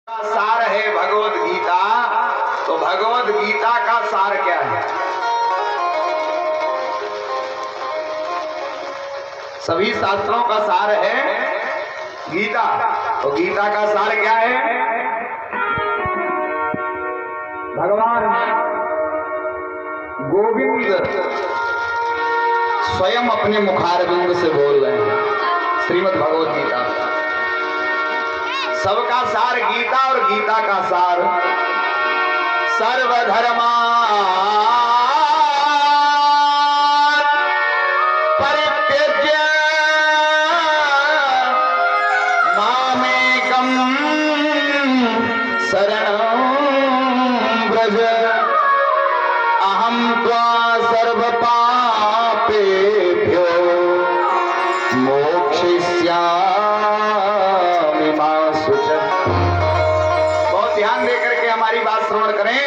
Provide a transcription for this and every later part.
सार है भगवत गीता। तो भगवत गीता का सार क्या है? सभी शास्त्रों का सार है गीता। तो गीता का सार क्या है? भगवान गोविंद स्वयं अपने मुखारविंद से बोल रहे हैं श्रीमद् भगवत गीता। सबका सार गीता और गीता का सार सर्वधर्मा परित्यज्य मामेकं शरणं व्रज अहं त्वा सर्वपापेभ्यो मोक्षयिष्यामि। बहुत ध्यान देकर के हमारी बात श्रवण करें।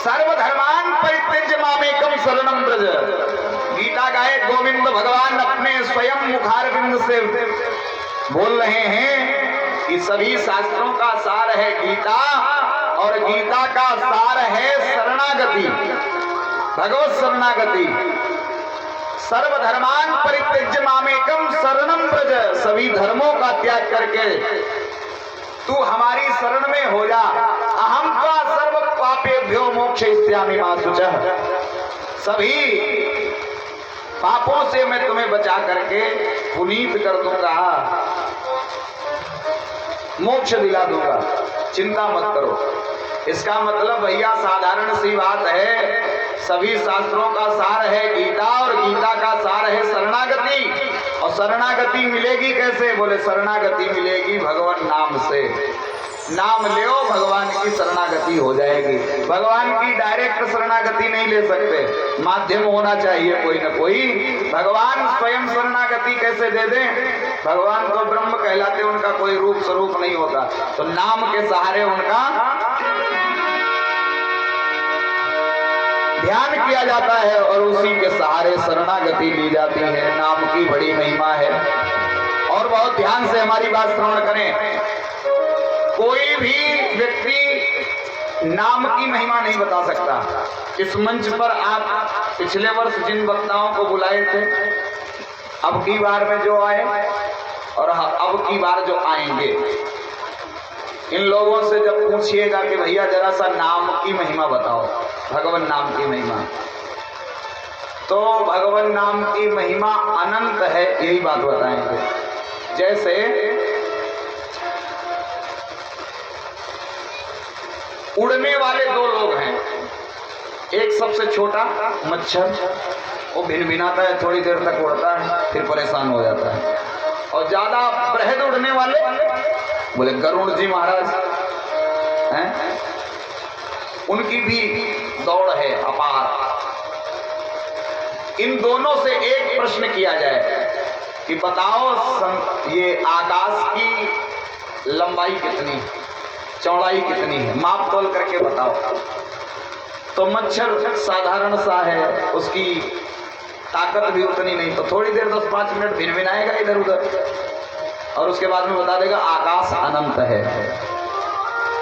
सर्वधर्मान परित्यज्य मामेकं शरणं व्रज। गीता गाए गोविंद भगवान अपने स्वयं मुखारविंद से बोल रहे हैं कि सभी शास्त्रों का सार है गीता और गीता का सार है शरणागति, भगवत शरणागति। सर्वधर्मान परित्यज्य मामेकं शरणं व्रज। सभी धर्मों का त्याग करके तू हमारी शरण में हो जा। अहं त्वा सर्व पापेभ्यो मोक्षयिष्यामि मा शुचः। सभी पापों से मैं तुम्हें बचा करके पुनीत कर दूंगा, मोक्ष दिला दूंगा, चिंता मत करो। इसका मतलब भैया साधारण सी बात है। सभी शास्त्रों का सार है गीता और गीता का सार है शरणागति। और शरणागति मिलेगी कैसे? बोले शरणागति मिलेगी भगवान नाम से। नाम लो, भगवान की शरणागति हो जाएगी। भगवान की डायरेक्ट शरणागति नहीं ले सकते, माध्यम होना चाहिए कोई ना कोई। भगवान स्वयं शरणागति कैसे दे दें? भगवान तो ब्रह्म कहलाते, उनका कोई रूप स्वरूप नहीं होता। तो नाम के सहारे उनका ध्यान किया जाता है और उसी के सहारे शरणागति ली जाती है। नाम की बड़ी महिमा है। और बहुत ध्यान से हमारी बात श्रवण करें। कोई भी व्यक्ति नाम की महिमा नहीं बता सकता। इस मंच पर आप पिछले वर्ष जिन वक्ताओं को बुलाए थे, अब की बार में जो आए और अब की बार जो आएंगे, इन लोगों से जब पूछिएगा कि भैया जरा सा नाम की महिमा बताओ, भगवान नाम की महिमा, तो भगवान नाम की महिमा अनंत है, यही बात बताएंगे। जैसे उड़ने वाले दो लोग हैं। एक सबसे छोटा मच्छर, वो भिनभिनाता है, थोड़ी देर तक उड़ता है, फिर परेशान हो जाता है। और ज्यादा बृहद उड़ने वाले बोले गरुड़ जी महाराज हैं, उनकी भी दौड़ है अपार। इन दोनों से एक प्रश्न किया जाए कि बताओ ये आकाश की लंबाई कितनी, चौड़ाई कितनी है, माप तोल करके बताओ। तो मच्छर साधारण सा है, उसकी ताकत भी उतनी नहीं, तो थोड़ी देर 10-5 मिनट भिनभिनाएगा इधर उधर और उसके बाद में बता देगा आकाश अनंत है।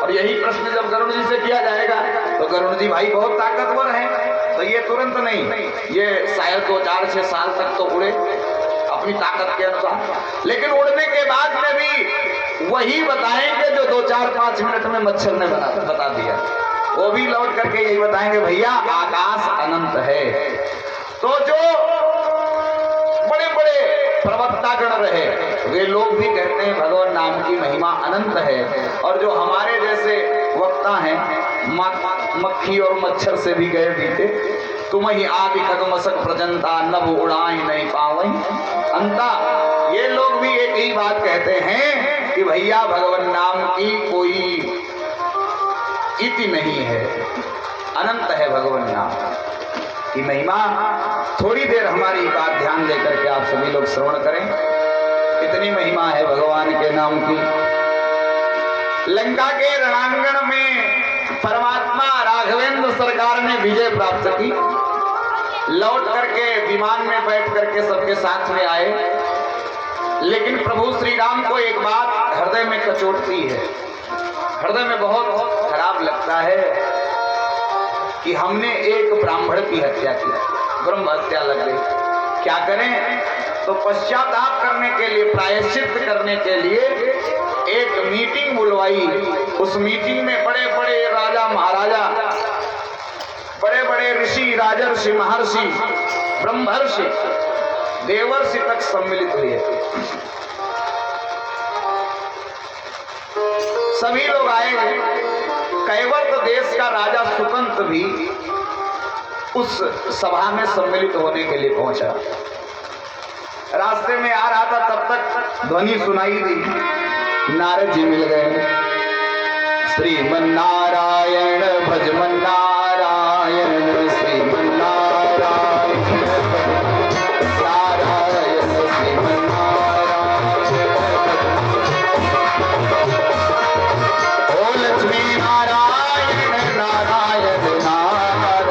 और यही प्रश्न जब गरुड़ जी से किया जाएगा तो गरुड़ जी भाई बहुत ताकतवर हैं, तो ये तुरंत नहीं, ये शायद 2-4-6 साल तक तो उड़े अपनी ताकत के अनुसार, लेकिन उड़ने के बाद में भी वही बताएंगे जो 2-4-5 मिनट में मच्छर ने बता दिया। वो भी लौट करके यही बताएंगे भैया आकाश अनंत है। तो जो बड़े बड़े प्रवक्तागण रहे वे लोग भी कहते हैं भगवान नाम की महिमा अनंत है। और जो हमारे जैसे वक्ता हैं, मक्खी और मच्छर से भी गए बीते, तुम ही आदि खगमसक प्रजंता, नभ उड़ाई नहीं पावई अंता। ये लोग भी एक ही बात कहते हैं कि भैया भगवान नाम की कोई इति नहीं है, अनंत है भगवान नाम की महिमा। थोड़ी देर हमारी बात ध्यान देकर के आप सभी लोग श्रवण करें। इतनी महिमा है भगवान के नाम की। लंका के रणांगण में परमात्मा राघवेंद्र सरकार ने विजय प्राप्त की। लौट करके विमान में बैठ करके सबके साथ में आए लेकिन प्रभु श्री राम को एक बात हृदय में कचोटती है, हृदय में बहुत खराब लगता है कि हमने एक ब्राह्मण की हत्या की, ब्रह्म हत्या लग गई। क्या करें? तो पश्चाताप करने के लिए, प्रायश्चित करने के लिए एक मीटिंग बुलवाई। उस मीटिंग में बड़े बड़े राजा महाराजा, बड़े बड़े ऋषि, राजर्षि, महर्षि, ब्रह्मर्षि, देवर्षि तक सम्मिलित हुए। सभी लोग आए। कैवर्त देश का राजा सुकंत भी उस सभा में सम्मिलित होने के लिए पहुंचा। रास्ते में आ रहा था, तब तक ध्वनि सुनाई दी, नारद जी मिल गए। श्रीमन नारायण भजमन नारायण, श्रीमन नारायण नारायण, श्रीमन नारायण। ओ लक्ष्मी नारायण नारायण नारायण,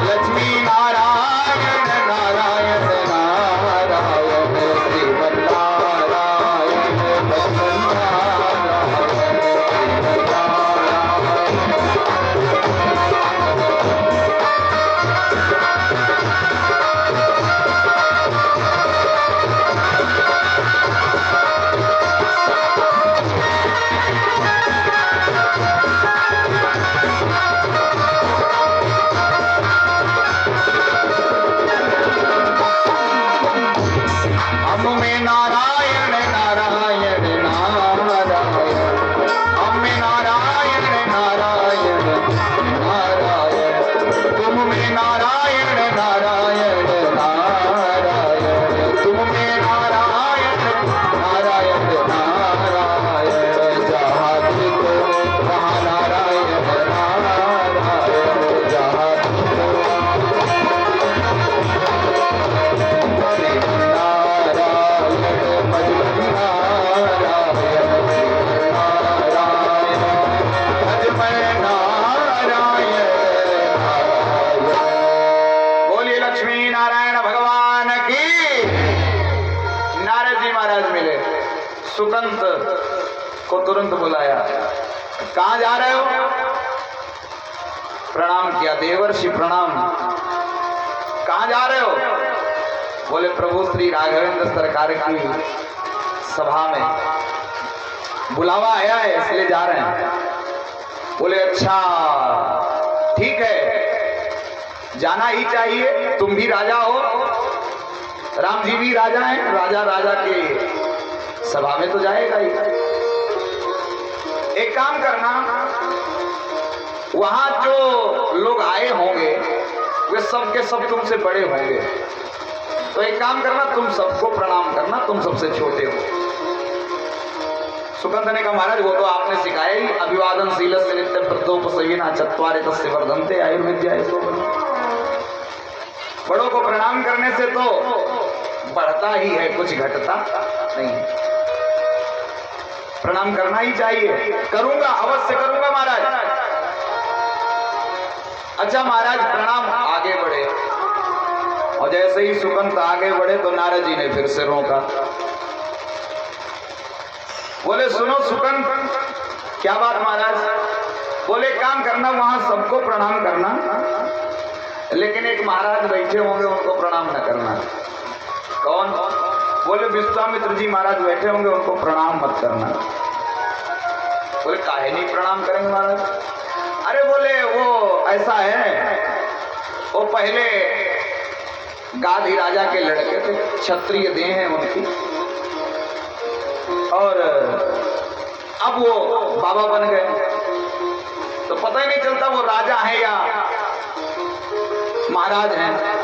लक्ष्मी नारायण नारायण नारायण, श्रीमन नारायण भजमन नारायण, श्रीमन नारायण। हम में नारायण नारायण नारायण, हम में नारायण नारायण नारायण, तुम में नारायण नारायण नारायण, तुम में नारायण नारायण नारायण, जहाँ देखो वहाँ नारायण नारायण, जहाँ बोलिए लक्ष्मी नारायण भगवान की। नारद जी महाराज मिले, सुकंत को तुरंत बुलाया। कहाँ जा रहे हो? प्रणाम किया, देवर्षि प्रणाम। कहाँ जा रहे हो? बोले प्रभु श्री राघवेंद्र सरकार की सभा में बुलावा आया है, इसलिए जा रहे हैं। बोले अच्छा ठीक है, जाना ही चाहिए, तुम भी राजा हो, राम जी भी राजा हैं, राजा राजा के सभा में तो जाएगा ही। एक काम करना, वहां जो लोग आए होंगे वे सब के सब तुमसे बड़े होंगे, तो एक काम करना, तुम सबको प्रणाम करना, तुम सबसे छोटे हो। सुकंत ने कहा महाराज वो तो आपने सिखाया ही, अभिवादन शील से नित्य वृद्धोपसेविना चत्वारे तस्य वर्धन्ते आयुर्विद्या। बड़ों को प्रणाम करने से तो बढ़ता ही है, कुछ घटता नहीं। प्रणाम करना ही चाहिए। करूंगा, अवश्य करूंगा महाराज। अच्छा महाराज प्रणाम। आगे बढ़े और जैसे ही सुकंत आगे बढ़े तो नारद जी ने फिर से रोका। बोले सुनो सुकंत, क्या बात महाराज? बोले काम करना, वहां सबको प्रणाम करना, लेकिन एक महाराज बैठे होंगे उनको प्रणाम न करना। कौन? बोले विश्वामित्र जी महाराज बैठे होंगे, उनको प्रणाम मत करना। बोले काहे नहीं प्रणाम करेंगे महाराज? अरे बोले वो ऐसा है, वो पहले गाधी राजा के लड़के थे, क्षत्रिय देह है उनकी, और अब वो बाबा बन गए, तो पता ही नहीं चलता वो राजा है या महाराज हैं।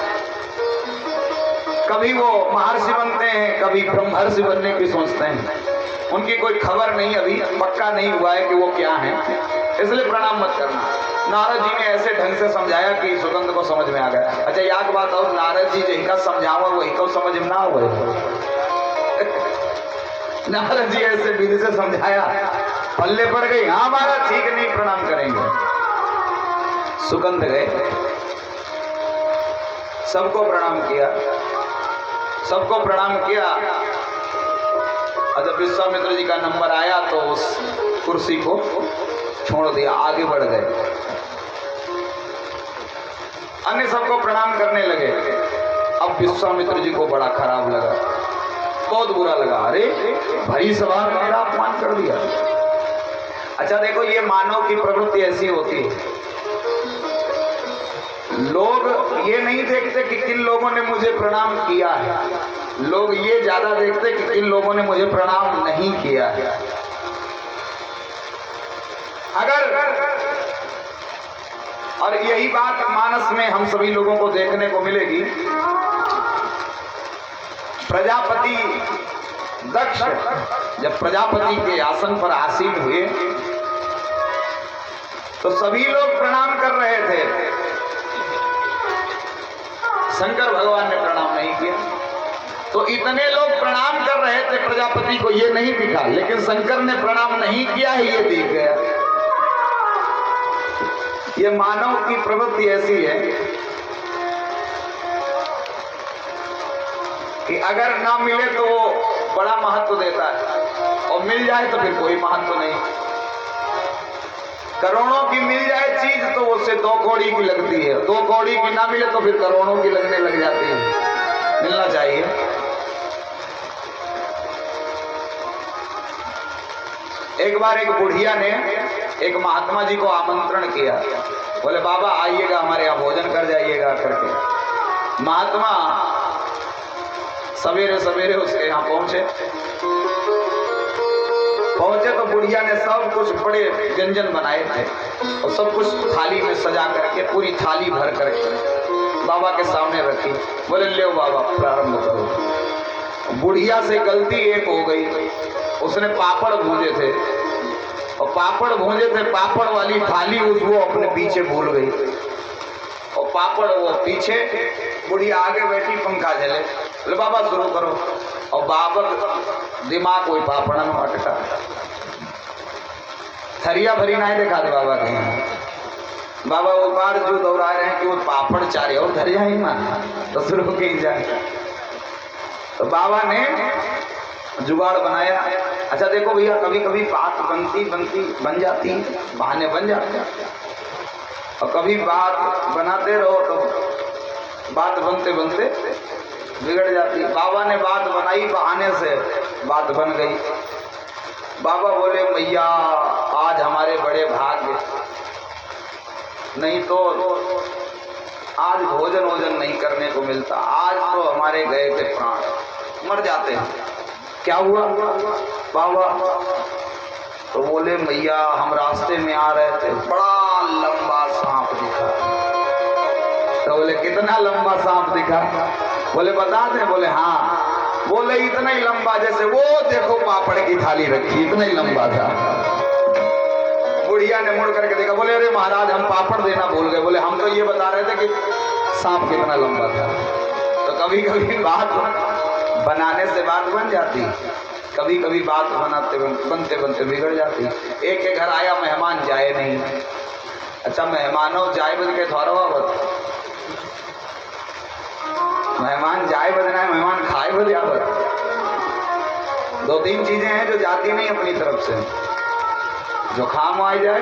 कभी वो महर्षि बनते हैं, कभी ब्रह्मर्षि बनने की सोचते हैं। उनकी कोई खबर नहीं, अभी पक्का नहीं हुआ है कि वो क्या है, इसलिए प्रणाम मत करना। नारद जी ने ऐसे ढंग से समझाया कि सुगंध को समझ में आ गया। अच्छा याद बात और, नारद जी जिनका समझावा वही को समझ में ना हुआ। नारद जी ऐसे विधि से समझाया, पल्ले पड़ गई। हाँ महाराज ठीक नहीं, प्रणाम करेंगे। सुगंध गए, सबको प्रणाम किया। सबको प्रणाम किया और जब विश्वामित्र जी का नंबर आया तो उस कुर्सी को छोड़ दिया, आगे बढ़ गए। अन्य सबको प्रणाम करने लगे। अब विश्वामित्र जी को बड़ा खराब लगा, बहुत बुरा लगा। अरे भरी सभा में मेरा अपमान कर दिया। अच्छा देखो, ये मानव की प्रवृत्ति ऐसी होती है, लोग ये नहीं देखते कि किन लोगों ने मुझे प्रणाम किया है, लोग ये ज्यादा देखते कि किन लोगों ने मुझे प्रणाम नहीं किया है। और यही बात मानस में हम सभी लोगों को देखने को मिलेगी। प्रजापति दक्ष जब प्रजापति के आसन पर आसीन हुए तो सभी लोग प्रणाम कर रहे थे, शंकर भगवान ने प्रणाम नहीं किया। तो इतने लोग प्रणाम कर रहे थे, प्रजापति को ये नहीं दिखा, लेकिन शंकर ने प्रणाम नहीं किया है ये दिख गया। ये मानव की प्रवृत्ति ऐसी है कि अगर ना मिले तो वो बड़ा महत्व देता है और मिल जाए तो फिर कोई महत्व नहीं। करोड़ों की मिल जाए चीज तो उससे 2 कौड़ी की लगती है, 2 कौड़ी की ना मिले तो फिर करोड़ों की लगने लग जाती है। मिलना चाहिए। एक बार एक बुढ़िया ने एक महात्मा जी को आमंत्रण किया, बोले बाबा आइएगा हमारे यहाँ भोजन कर जाइएगा करके। महात्मा सवेरे सवेरे उसके यहाँ पहुंचे तो बुढ़िया ने सब कुछ बड़े व्यंजन बनाए थे और सब कुछ थाली में सजा करके पूरी थाली भर करके बाबा के सामने रखी। बोले ले बाबा प्रारंभ करो। बुढ़िया से गलती एक हो गई, उसने पापड़ भूजे थे और पापड़ वाली थाली वो अपने पीछे भूल गई और पापड़ वो पीछे, बुढ़िया आगे बैठी पंखा जले। बोले बाबा शुरू करो और बाबा दिमाग कोई पापड़ में अटका, थरिया भरी ना देखा दे बाबा के यहाँ। बाबा वो बार जो दौड़ा रहे हैं कि वो पापड़ चारे और धरिया ही माना तो शुरू की जाए। तो बाबा ने जुगाड़ बनाया। अच्छा देखो भैया, कभी कभी बात बन जाती, बहाने बन जाते हैं और कभी बात बनाते रहो तो बात बनते बिगड़ जाती। बाबा ने बात बनाई, बहाने से बात बन गई। बाबा बोले मैया आज हमारे बड़े भाग्य, नहीं तो आज भोजन नहीं करने को मिलता, आज तो हमारे गए थे प्राण, मर जाते हैं। क्या हुआ बाबा? तो बोले मैया हम रास्ते में आ रहे थे, बड़ा लंबा सांप दिखा। तो बोले कितना लंबा सांप दिखा? बोले बता दें? बोले हाँ। बोले इतना ही लंबा जैसे वो देखो पापड़ की थाली रखी, इतना ही लंबा था। बुढ़िया ने मुड़ करके देखा, बोले अरे महाराज हम पापड़ देना भूल गए। बोले हम तो ये बता रहे थे कि सांप कितना लंबा था। तो कभी कभी बात बनाने से बात बन जाती, कभी कभी बात बनते बिगड़ जाती। एक के घर आया मेहमान जाए नहीं। अच्छा मेहमानों जाए बज के थोड़ा मेहमान जाए बजना है, मेहमान खाए बज आवत। 2-3 चीजें हैं जो जाती नहीं अपनी तरफ से, जुकाम आ जाए,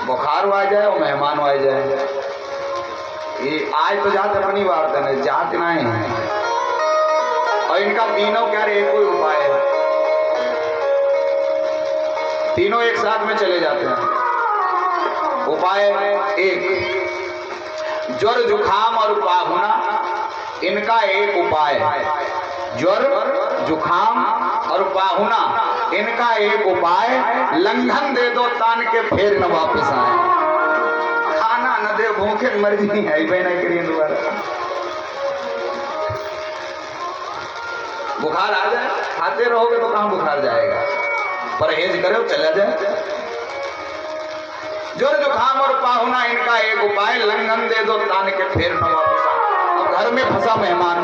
बुखार आ जाए और मेहमान आ जाए। ये आज तो जात अपनी बात है, जात ना है। और इनका तीनों क्या रे, कोई उपाय है, तीनों एक साथ में चले जाते हैं। उपाय एक, ज्वर जुखाम और पाहुना, इनका एक उपाय है। ज्वर जुखाम और पाहुना इनका एक उपाय, लंघन दे दो तान के फिर न वापस आए। खाना न दे भूखे मर्जी है ना करिए दोबारा। बुखार आ जाए, खाते रहोगे तो कहां बुखार जाएगा, परहेज करो चला जाए। ज्वर जुखाम और पाहुना इनका एक उपाय, लंघन दे दो तान के फिर न वापस आए। अब घर में फंसा मेहमान,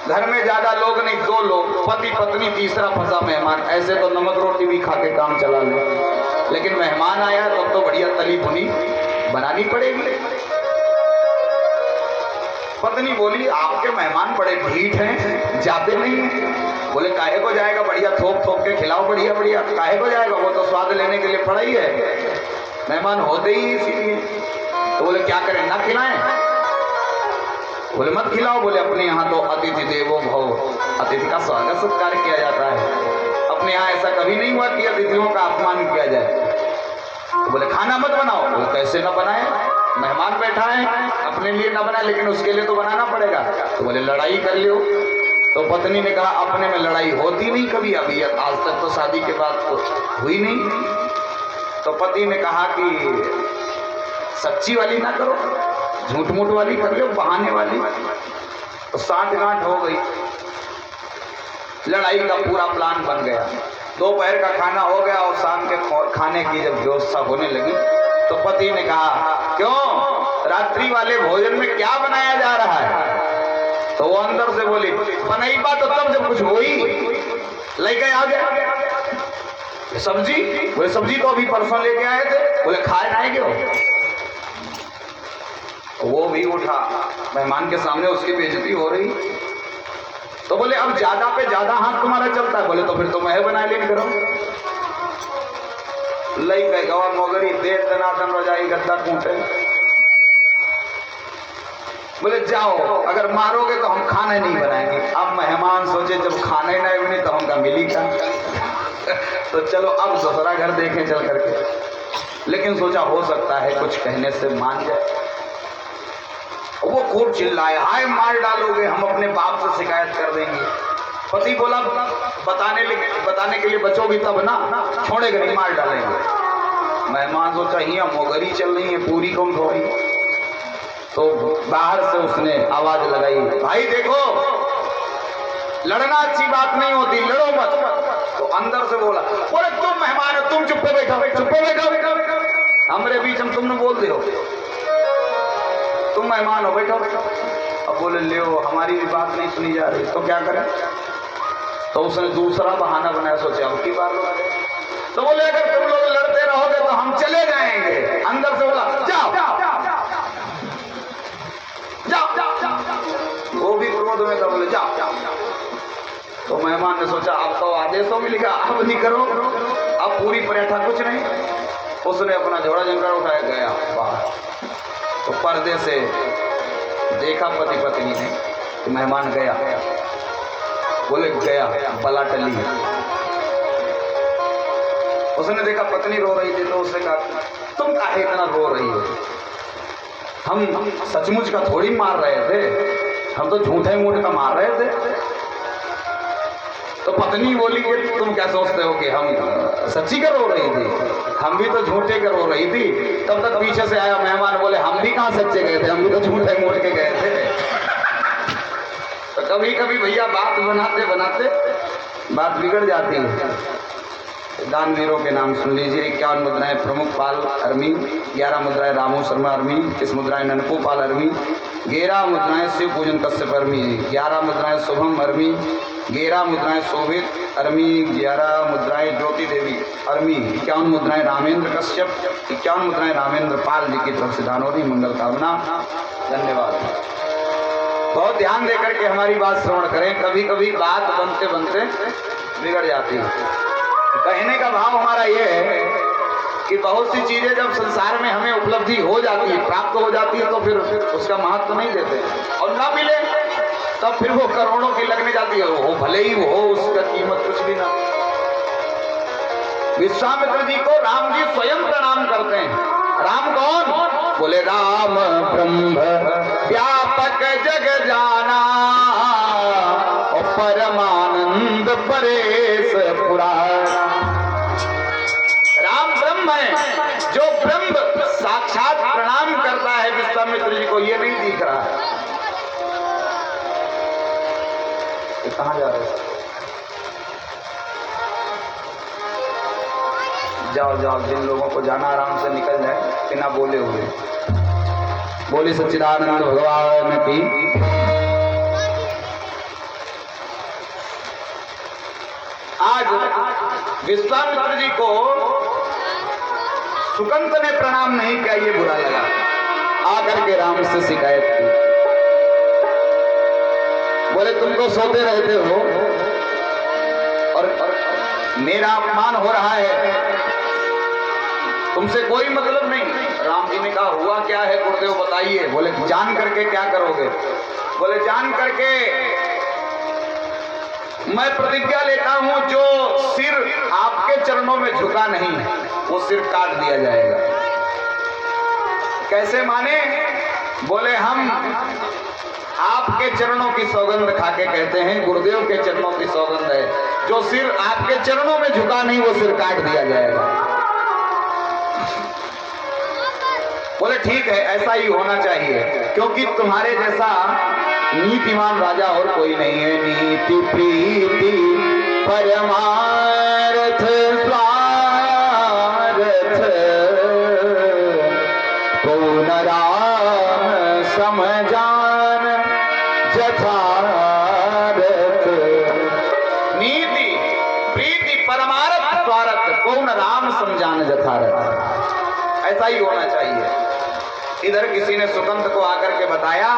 घर में ज्यादा लोग नहीं, 2 लोग, पति पत्नी, तीसरा फंसा मेहमान। ऐसे तो नमक रोटी भी खा के काम चला ले, लेकिन मेहमान आया तो बढ़िया तली भुनी बनानी पड़ेगी। पत्नी बोली आपके मेहमान बड़े ढीठ हैं, जाते नहीं हैं। बोले काहे को जाएगा, बढ़िया थोप थोप के खिलाओ, बढ़िया बढ़िया, काहे को जाएगा, वो तो स्वाद लेने के लिए पड़ा ही है, मेहमान होते ही इसीलिए। तो बोले क्या करें, ना खिलाएं? बोले मत खिलाओ। बोले अपने यहाँ तो अतिथि देवो भव, अतिथि का स्वागत सत्कार किया जाता है, अपने यहाँ ऐसा कभी नहीं हुआ कि अतिथियों का अपमान किया जाए। तो बोले खाना मत बनाओ। बोले कैसे ना बनाए, मेहमान बैठा है, अपने लिए ना बनाए लेकिन उसके लिए तो बनाना पड़ेगा। तो बोले लड़ाई कर लियो। तो पत्नी ने कहा अपने में लड़ाई होती नहीं कभी, अभी आज तक तो शादी के बाद तो हुई नहीं। तो पति ने कहा कि सच्ची वाली ना करो, झूठ मूठ वाली कर लो, बहाने वाली। तो साठ गांठ हो गई, लड़ाई का पूरा प्लान बन गया। दोपहर का खाना हो गया और शाम के खाने की जब व्यवस्था होने लगी तो पति ने कहा क्यों रात्रि वाले भोजन में क्या बनाया जा रहा है? तो वो अंदर से बोली बनाई बात तो तब जब कुछ हुई, लेके आ गया सब्जी। बोले सब्जी तो अभी परसों लेके आए थे। बोले खाए आएंगे हो? वो भी उठा, मेहमान के सामने उसकी बेइज्जती हो रही। तो बोले अब ज्यादा पे ज्यादा हाथ तुम्हारा चलता है। बोले तो फिर तो मैं बना लेने करो। लई पे गवा मोगरी देर दनादन रजाई गद्दा कूटे। बोले जाओ, अगर मारोगे तो हम खाना नहीं बनाएंगे। अब मेहमान सोचे जब खाना ही नहीं बने तो हमका मिली का तो चलो अब दूसरा घर देखें चल करके। लेकिन सोचा हो सकता है कुछ कहने से मान जाए। वो खूब चिल्लाए, हाय मार डालोगे, हम अपने बाप से शिकायत कर देंगे। पति बोला बताने के लिए बचोगी तब ना, छोड़ेगा नहीं, मार डालेंगे। मेहमान सोचा यहाँ मोगरी चल रही है, पूरी कौन धोई। तो बाहर से उसने आवाज लगाई, भाई देखो लड़ना अच्छी बात नहीं होती, लड़ो मत। तो अंदर से बोला बोले तुम मेहमान हो, तुम चुप पे बैठो, चुप पे बैठो, हमारे बीच हम तुमने बोल दे हो, तुम मेहमान हो, बैठो बैठो। अब बोले ले हमारी भी बात नहीं सुनी जा रही, तो क्या करें? तो उसने दूसरा बहाना बनाया, सोचा अब की बात। तो बोले अगर तुम लोग लड़ते रहोगे तो हम चले जाएंगे। अंदर से बोला जाओ जाओ जाओ। वो भी क्रोध में था, बोले जाओ जाओ। तो मेहमान ने सोचा अब तो आदेशों में लिखा, अब नहीं करो, अब पूरी परेठा कुछ नहीं। उसने अपना झोड़ा जंगल उठाया गया बाहर। तो पर्दे से देखा पति पत्नी ने कि मेहमान गया। बोले गया, बला टली। उसने देखा पत्नी रो रही थी तो उसने कहा तुम काहे इतना रो रही हो? हम सचमुच का थोड़ी मार रहे थे, हम तो झूठे मूठ का मार रहे थे। तो पत्नी बोली कि तुम क्या सोचते हो कि हम सच्ची का रो रही थी? हम भी तो झूठे के रो रही थी। तब तक पीछे से आया मेहमान, बोले हम भी कहाँ सच्चे गए थे, हम भी तो झूठे मूठ के गए थे। तो कभी कभी भैया बात बनाते बनाते बात बिगड़ जाती है। दानवीरों के नाम सुन लीजिए। 51 मुद्राएं प्रमुख पाल अरमी, 11 मुद्राएं रामू शर्मा अरमी, 30 मुद्राएं ननकू पाल अरमी, 11 मुद्राएं शिव पूजन कश्यप अरमी, 11 मुद्राएं शुभम अरमी, 11 मुद्राएं शोभित अरमी, 11 मुद्राएं ज्योति देवी अरमी, 51 मुद्राएं रामेंद्र कश्यप, 51 मुद्राएं रामेंद्र पाल जी की तरफ से दान हो रही। मंगल कामना। धन्यवाद। बहुत ध्यान देकर के हमारी बात श्रवण करें। कभी कभी बात बनते बनते बिगड़ जाती है। कहने का भाव हमारा ये है कि बहुत सी चीजें जब संसार में हमें उपलब्धि हो जाती है, प्राप्त हो जाती है, तो फिर उसका महत्व नहीं देते, और ना मिले तब फिर वो करोड़ों की लगने जाती है। वो भले ही वो हो, उसका कीमत कुछ भी ना। विश्वामित्र जी को राम जी स्वयं प्रणाम करते हैं। राम कौन? बोले राम ब्रह्म व्यापक जग जाना और परमानंद परेश पुराना। राम ब्रह्म है, जो ब्रह्म साक्षात प्रणाम करता है विश्वामित्र जी को, ये नहीं दिख रहा है। कहाँ जा रहे हैं? जाओ जाओ, जिन लोगों को जाना आराम से निकल जाए बिना बोले हुए। बोले सच्चिदानंद भगवान की। आज विश्वामित्र जी को सुकंत ने प्रणाम नहीं किया, ये बुरा लगा। आकर के राम से शिकायत की। बोले तुमको सोते रहते हो और मेरा अपमान हो रहा है, तुमसे कोई मतलब नहीं। राम जी ने कहा हुआ क्या है गुरुदेव बताइए। बोले जान करके क्या करोगे? बोले जान करके मैं प्रतिज्ञा लेता हूं जो सिर आपके चरणों में झुका नहीं वो सिर काट दिया जाएगा। कैसे माने? बोले हम आपके चरणों की सौगंध खाके कहते हैं, गुरुदेव के चरणों की सौगंध है, जो सिर आपके चरणों में झुका नहीं वो सिर काट दिया जाएगा। बोले ठीक है, ऐसा ही होना चाहिए, क्योंकि तुम्हारे जैसा नीतिमान राजा और कोई नहीं है। नीति प्रीति परमार्थ स्वार्थ पूर्ण राम समझान जथारथ। नीति प्रीति परमार्थ स्वार्थ पूर्ण राम समझान जथारथ, ऐसा ही होना चाहिए। इधर किसी ने सुकंत को आकर के बताया,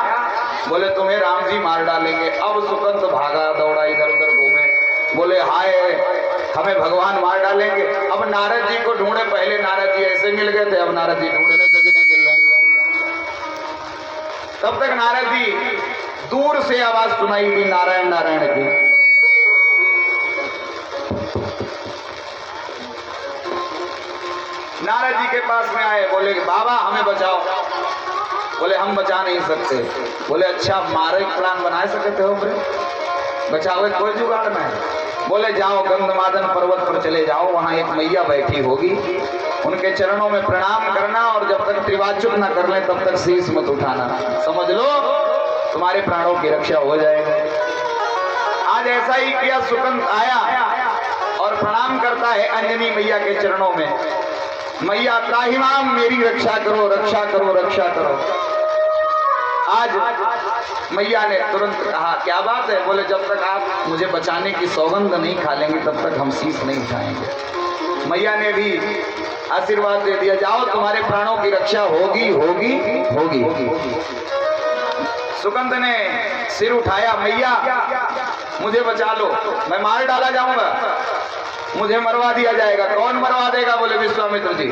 बोले तुम्हें राम जी मार डालेंगे। अब सुकंत भागा दौड़ा इधर उधर घूमे, बोले हाय हमें भगवान मार डालेंगे। अब नारद जी को ढूंढे, पहले नारद जी ऐसे मिल गए थे, अब नारद जी ढूंढने से भी नहीं मिल रहे। तब तक नारद जी दूर से आवाज सुनाई दी नारायण नारायण की। नारद जी के पास में आए, बोले बाबा हमें बचाओ। बोले हम बचा नहीं सकते। बोले अच्छा मारे प्लान बना सकते हो? बोले बचाओ कोई जुगाड़ नहीं। बोले जाओ गंधमादन पर्वत पर चले जाओ, वहां एक मैया बैठी होगी, उनके चरणों में प्रणाम करना और जब तक त्रिवाचुक ना कर ले तब तक शीश मत उठाना। समझ लो तुम्हारे प्राणों की रक्षा हो जाएगी। आज ऐसा ही किया। सुकंत आया और प्रणाम करता है अंजनी मैया के चरणों में, मैया त्राहिमाम मेरी रक्षा करो रक्षा करो रक्षा करो। आज मैया ने तुरंत कहा क्या बात है? बोले जब तक आप मुझे बचाने की सौगंध नहीं खा लेंगे तब तक हम शीश नहीं उठाएंगे। मैया ने भी आशीर्वाद दे दिया, जाओ तुम्हारे प्राणों की रक्षा होगी होगी होगी। सुकंद ने सिर उठाया, मैया मुझे बचा लो, मैं मार डाला जाऊंगा, मुझे मरवा दिया जाएगा। कौन मरवा देगा? बोले विश्वामित्र जी।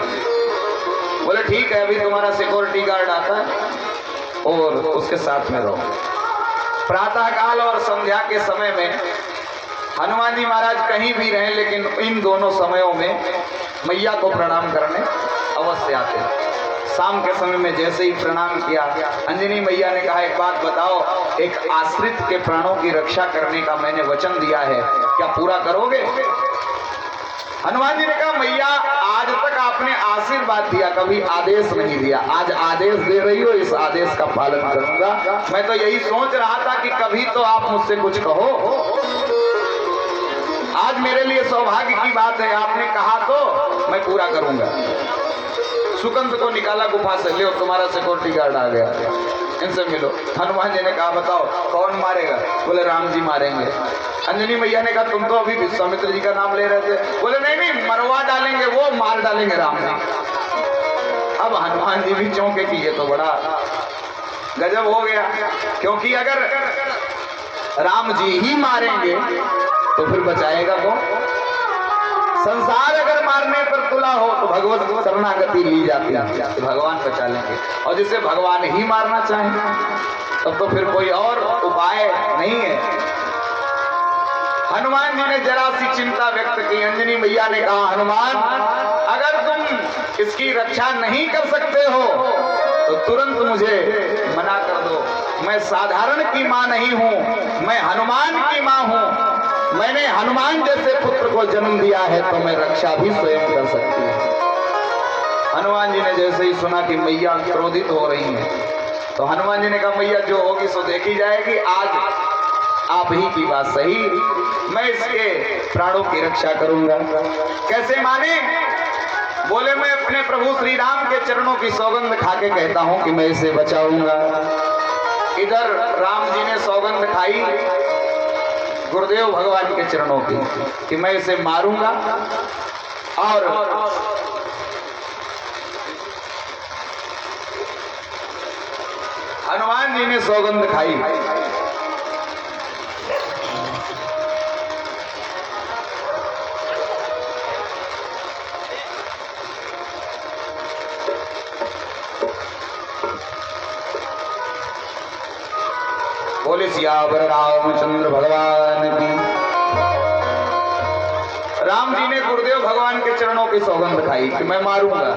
बोले ठीक है, अभी तुम्हारा सिक्योरिटी गार्ड आता है और उसके साथ में रहो। प्रातः काल और संध्या के समय में हनुमान जी महाराज कहीं भी रहें, लेकिन इन दोनों समयों में मैया को प्रणाम करने अवश्य आते हैं। शाम के समय में जैसे ही प्रणाम किया, अंजनी मैया ने कहा एक बात बताओ, एक आश्रित के प्राणों की रक्षा करने का मैंने वचन दिया है, क्या पूरा करोगे? हनुमान जी ने कहा मैया आज तक आपने आशीर्वाद दिया, कभी आदेश नहीं दिया, आज आदेश दे रही हो, इस आदेश का पालन करूंगा। मैं तो यही सोच रहा था कि कभी तो आप मुझसे कुछ कहो। आज मेरे लिए सौभाग्य की बात है, आपने कहा तो मैं पूरा करूंगा। सुकंद को निकाला गुफा से, ले तुम्हारा सिक्योरिटी गार्ड आ गया, इनसे मिलो। हनुमान जी ने कहा बताओ कौन मारेगा? बोले राम जी मारेंगे। अंजनी मैया ने कहा तुम तो अभी विश्वामित्र जी का नाम ले रहे थे। बोले नहीं नहीं मरवा डालेंगे, वो मार डालेंगे राम जी। अब हनुमान जी भी चौंके कि ये तो बड़ा गजब हो गया, क्योंकि अगर राम जी ही मारेंगे तो फिर बचाएगा कौन? संसार अगर मारने पर तुला हो तो भगवत शरणागति ली जाती है, तो भगवान बचा लेंगे। और जिसे भगवान ही मारना चाहे तब तो फिर कोई और उपाय नहीं है। हनुमान जी ने जरा सी चिंता व्यक्त की। अंजनी मैया ने कहा हनुमान अगर तुम इसकी रक्षा नहीं कर सकते हो तो तुरंत मुझे मना कर दो। मैं साधारण की मां नहीं हूं, मैं हनुमान की मां हूं। मैंने हनुमान जैसे पुत्र को जन्म दिया है तो मैं रक्षा भी स्वयं कर सकती हूँ। हनुमान जी ने जैसे ही सुना कि मैया क्रोधित हो रही हैं, तो हनुमान जी ने कहा मैया जो होगी सो देखी जाएगी, आज आप ही की बात सही, मैं इसके प्राणों की रक्षा करूंगा। कैसे माने? बोले मैं अपने प्रभु श्री राम के चरणों की सौगंध खा के कहता हूं कि मैं इसे बचाऊंगा। इधर राम जी ने सौगंध खाई गुरुदेव भगवान के चरणों की कि मैं इसे मारूंगा, और हनुमान जी ने सौगंध खाई बोले सियावर रामचंद्र भगवान की। राम जी ने गुरुदेव भगवान के चरणों की सौगंध खाई कि मैं मारूंगा,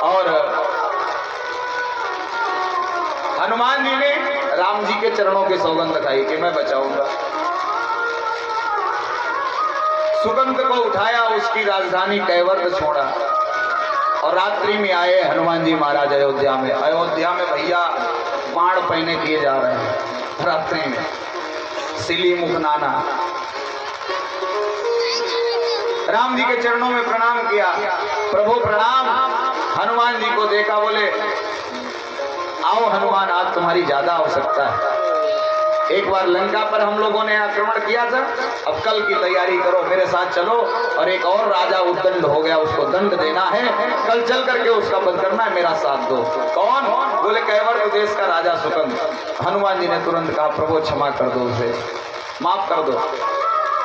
और हनुमान जी ने राम जी के चरणों की सौगंध खाई कि मैं बचाऊंगा। सुगंध को उठाया, उसकी राजधानी कैवर्त छोड़ा, और रात्रि में आए हनुमान जी महाराज अयोध्या में। अयोध्या में भैया बाण पहने किए जा रहे हैं रात्रि में, सिली मुख नाना। राम जी के चरणों में प्रणाम किया, प्रभु प्रणाम। हनुमान जी को देखा, बोले आओ हनुमान, आज तुम्हारी ज्यादा आवश्यकता है। एक बार लंका पर हम लोगों ने आक्रमण किया था, अब कल की तैयारी करो, मेरे साथ चलो। और एक और राजा उद्दंड हो गया, उसको दंड देना है, कल चल करके उसका वध करना है, मेरा साथ दो। कौन? बोले कैवर्त देश का राजा सुकंद। हनुमान जी ने तुरंत कहा, प्रभु क्षमा कर दो, उसे माफ कर दो।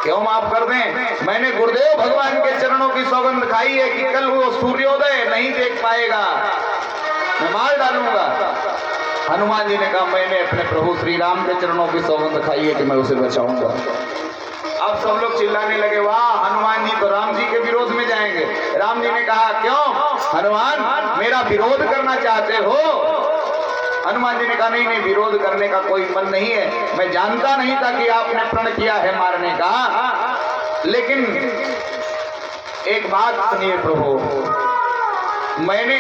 क्यों माफ कर दें? मैंने गुरुदेव भगवान के चरणों की सौगंध खाई है कि कल वो सूर्योदय नहीं देख पाएगा, मैं मार डालूंगा। हनुमान जी ने कहा, मैंने अपने प्रभु श्री राम के चरणों की सौगंध खाई है कि मैं उसे बचाऊंगा। अब सब लोग चिल्लाने लगे, वाह हनुमान जी तो राम जी के विरोध में जाएंगे। राम जी ने कहा, क्यों हनुमान, मेरा विरोध करना चाहते हो? हनुमान जी ने कहा, नहीं नहीं, विरोध करने का कोई मन नहीं है, मैं जानता नहीं था कि आपने प्रण किया है मारने का, लेकिन एक बात सुनिए प्रभु, मैंने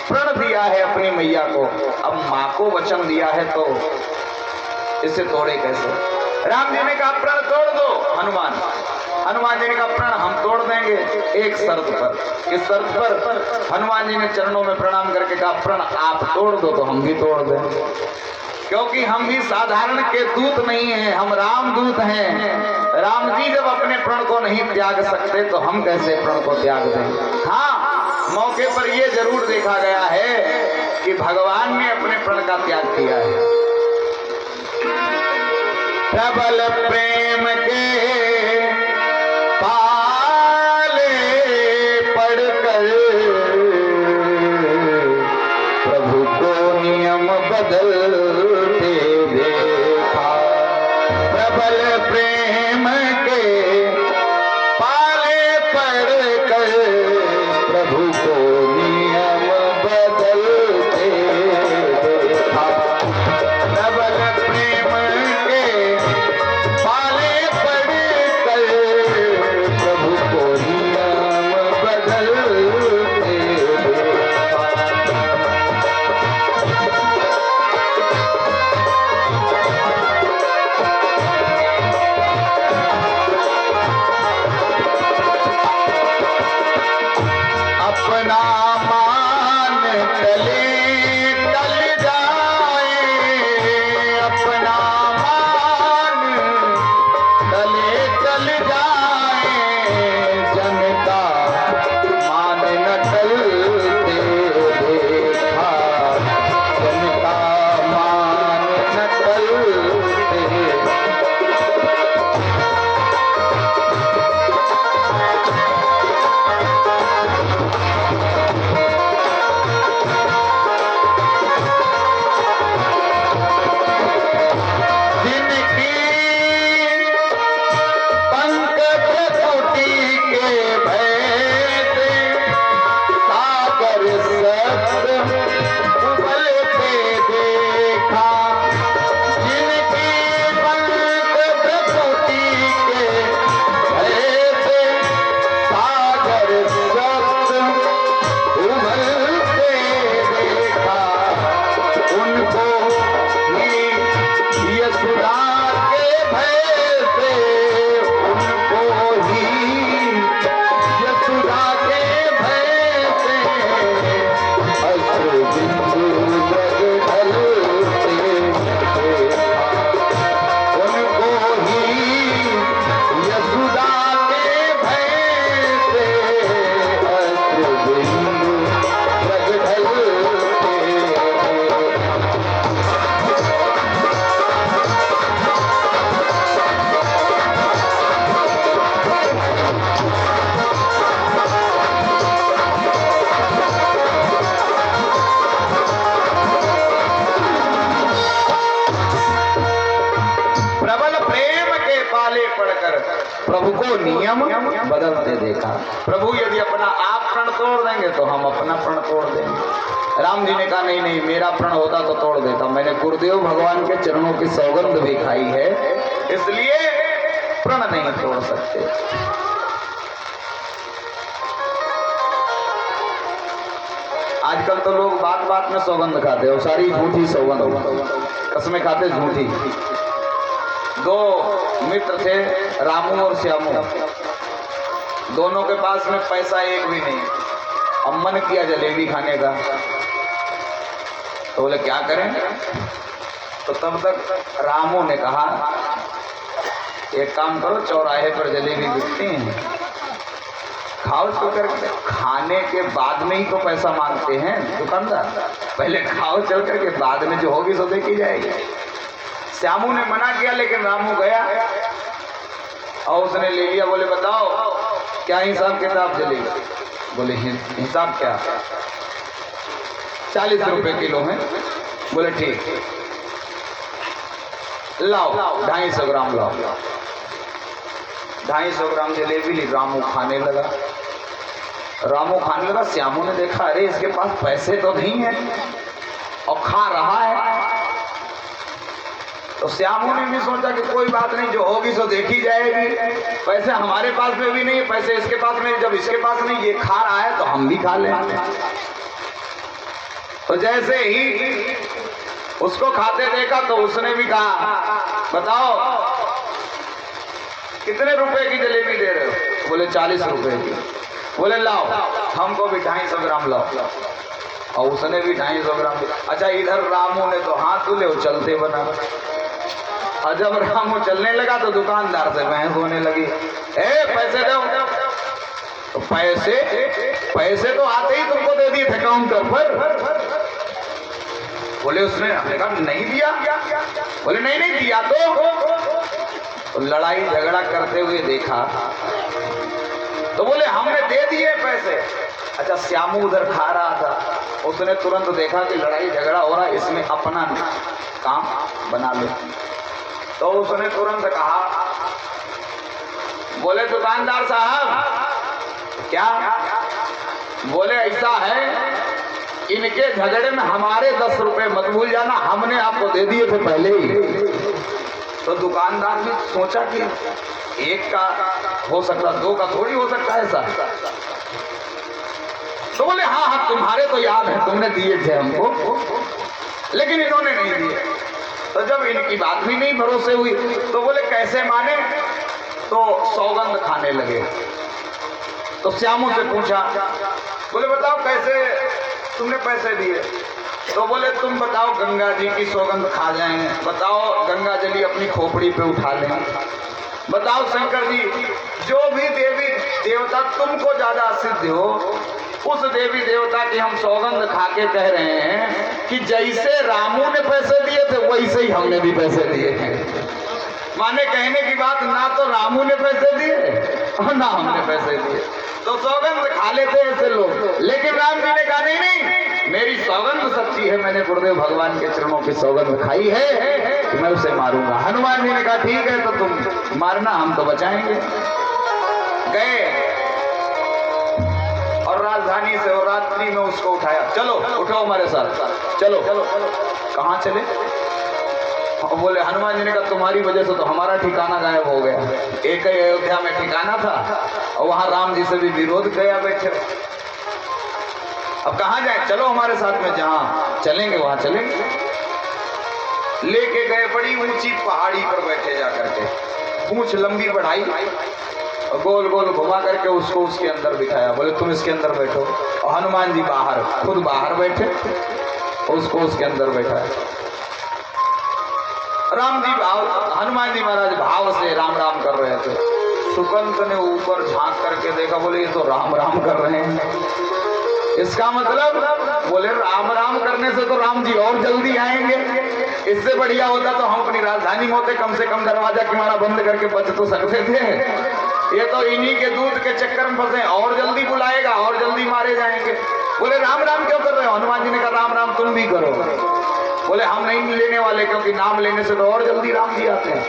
प्रण दिया है अपनी मैया को, अब माँ को वचन दिया है तो इसे तोड़े कैसे? राम जी ने कहा, प्रण तोड़ दो हनुमान। हनुमान जी ने कहा, प्रण हम तोड़ देंगे, एक शर्त पर। इस शर्त पर हनुमान जी ने चरणों में प्रणाम करके कहा, प्रण आप तोड़ दो तो हम भी तोड़ देंगे, क्योंकि हम भी साधारण के दूत नहीं हैं, हम राम दूत हैं। राम जी जब अपने प्रण को नहीं त्याग सकते तो हम कैसे प्रण को त्याग दें? हाँ, मौके पर यह जरूर देखा गया है कि भगवान ने अपने प्रण का त्याग किया है। प्रबल प्रेम के पाले पड़कर प्रभु को नियम बदलते देखा। प्रबल प्रेम के पाले पड़कर प्रभु को नियम बदलते देखा। प्रबल प्रेम के पाले पड़कर प्रभु को नियम बदलते देखा। नियम बदलते देखा। प्रभु यदि अपना आप प्रण तोड़ देंगे तो हम अपना प्रण तोड़ देंगे। राम जी ने कहा नहीं नहीं, मेरा प्रण होता तो तोड़ देता, मैंने गुरुदेव भगवान के चरणों की सौगंध भी खाई है, इसलिए प्रण नहीं तोड़ सकते। आजकल तो लोग बात बात में सौगंध खाते हो, सारी झूठी सौगंध, कसमें खाते झूठी। दो मित्र थे, रामू और श्यामू, दोनों के पास में पैसा एक भी नहीं। अब मन किया जलेबी खाने का, तो बोले क्या करें? तो तब तक रामू ने कहा एक काम करो, चौराहे पर जलेबी बिकती हैं, खाओ तो करके। खाने के बाद में ही तो पैसा मांगते हैं दुकानदार, पहले खाओ चल करके, बाद में जो होगी सो देखी जाएगी। श्यामू ने मना किया, लेकिन रामू गया और उसने ले लिया। बोले बताओ क्या हिसाब किताब जलेबी? बोले हिसाब क्या? 40 रुपए किलो है। बोले ठीक, लाओ 250 ग्राम लाओ। 250 ग्राम जलेबी ली, रामू खाने लगा। श्यामू ने देखा अरे इसके पास पैसे तो नहीं है और खा रहा है। तो श्यामू ने भी सोचा कि कोई बात नहीं, जो होगी सो देखी जाएगी, पैसे हमारे पास में भी नहीं है, पैसे इसके पास में, जब इसके पास नहीं ये खा रहा है तो हम भी खा लेंगे। तो जैसे ही उसको खाते देखा तो उसने भी कहा बताओ कितने रुपए की जलेबी दे रहे हो? बोले 40 रुपए की। बोले लाओ हमको भी 250 ग्राम लाओ। और उसने भी 250 ग्राम। अच्छा, इधर रामू ने तो हाथ धुले और चलते बना। और जब रामू चलने लगा तो दुकानदार से बहस होने लगी, पैसे दो। तो पैसे तो आते ही तुमको दे दिए थे काउंटर पर। बोले उसने, हमने कहा नहीं दिया। बोले नहीं दिया तो लड़ाई झगड़ा करते हुए देखा तो बोले हमने दे दिए पैसे। अच्छा, श्यामू उधर खा रहा था, उसने तुरंत देखा कि लड़ाई झगड़ा हो रहा है, इसमें अपना काम बना लो। तो उसने तुरंत कहा, बोले दुकानदार साहब क्या? बोले ऐसा है, इनके झगड़े में हमारे 10 रुपए मत भूल जाना, हमने आपको दे दिए थे पहले ही। तो दुकानदार ने सोचा कि एक का हो सकता, 2 का थोड़ी हो सकता है ऐसा। तो बोले हाँ तुम्हारे तो याद है, तुमने दिए थे हमको, लेकिन इन्होंने नहीं दिए। तो जब इनकी बात भी नहीं भरोसे हुई तो बोले कैसे माने? तो सौगंध खाने लगे। तो श्यामू से पूछा, बोले बताओ कैसे तुमने पैसे दिए? तो बोले तुम बताओ गंगा जी की सौगंध खा जाएंगे, बताओ गंगा जली अपनी खोपड़ी पे उठा लें, बताओ शंकर जी जो भी देवी देवता तुमको ज्यादा सिद्ध हो, उस देवी देवता की हम सौगंध खा के कह रहे हैं कि जैसे रामू ने पैसे दिए थे वैसे ही हमने भी पैसे दिए हैं। माने कहने की बात, ना तो रामू ने पैसे दिए और ना हमने पैसे दिए। तो सौगंध खा लेते ऐसे लोग, लेकिन राम जी ने कहा नहीं, मेरी सौगंध सच्ची है, मैंने गुरुदेव भगवान के चरणों की सौगंध खाई है कि मैं उसे मारूंगा। हनुमान जी ने कहा ठीक है, तो तुम मारना, हम तो बचाएंगे। गए और राजधानी से और रात्रि में उसको उठाया, चलो उठो हमारे साथ, चलो। कहाँ चले? बोले हनुमान जी ने कहा तुम्हारी वजह से तो हमारा ठिकाना गायब हो गया। एक ही अयोध्या में ठिकाना था और वहां राम जी से भी विरोध गया बैठे। अब कहाँ जाए? चलो हमारे साथ में, जहां चलेंगे वहां चलेंगे। लेके गए बड़ी ऊंची पहाड़ी पर बैठे जाकर के, पूंछ लंबी बढ़ाई और गोल गोल घुमा करके उसको उसके अंदर बिठाया। बोले तुम इसके अंदर बैठो। और हनुमान जी बाहर, खुद बाहर बैठे, उसको उसके अंदर बैठाया। राम जी हनुमान जी महाराज भाव से राम राम कर रहे थे। सुकंत ने ऊपर झांक करके देखा, बोले ये तो राम राम कर रहे हैं। इसका मतलब, बोले राम राम करने से तो राम जी और जल्दी आएंगे, इससे बढ़िया होता तो हम अपनी राजधानी में होते, कम से कम दरवाजा किनारा बंद करके बच तो सकते थे। ये तो इन्हीं के दूध के चक्कर में फंसे, और जल्दी बुलाएगा और जल्दी मारे जाएंगे। बोले राम राम क्यों कर रहे हो? हनुमान जी ने कहा राम राम तुम भी करो। बोले हम नहीं लेने वाले, क्योंकि नाम लेने से तो और जल्दी राम जी आते हैं।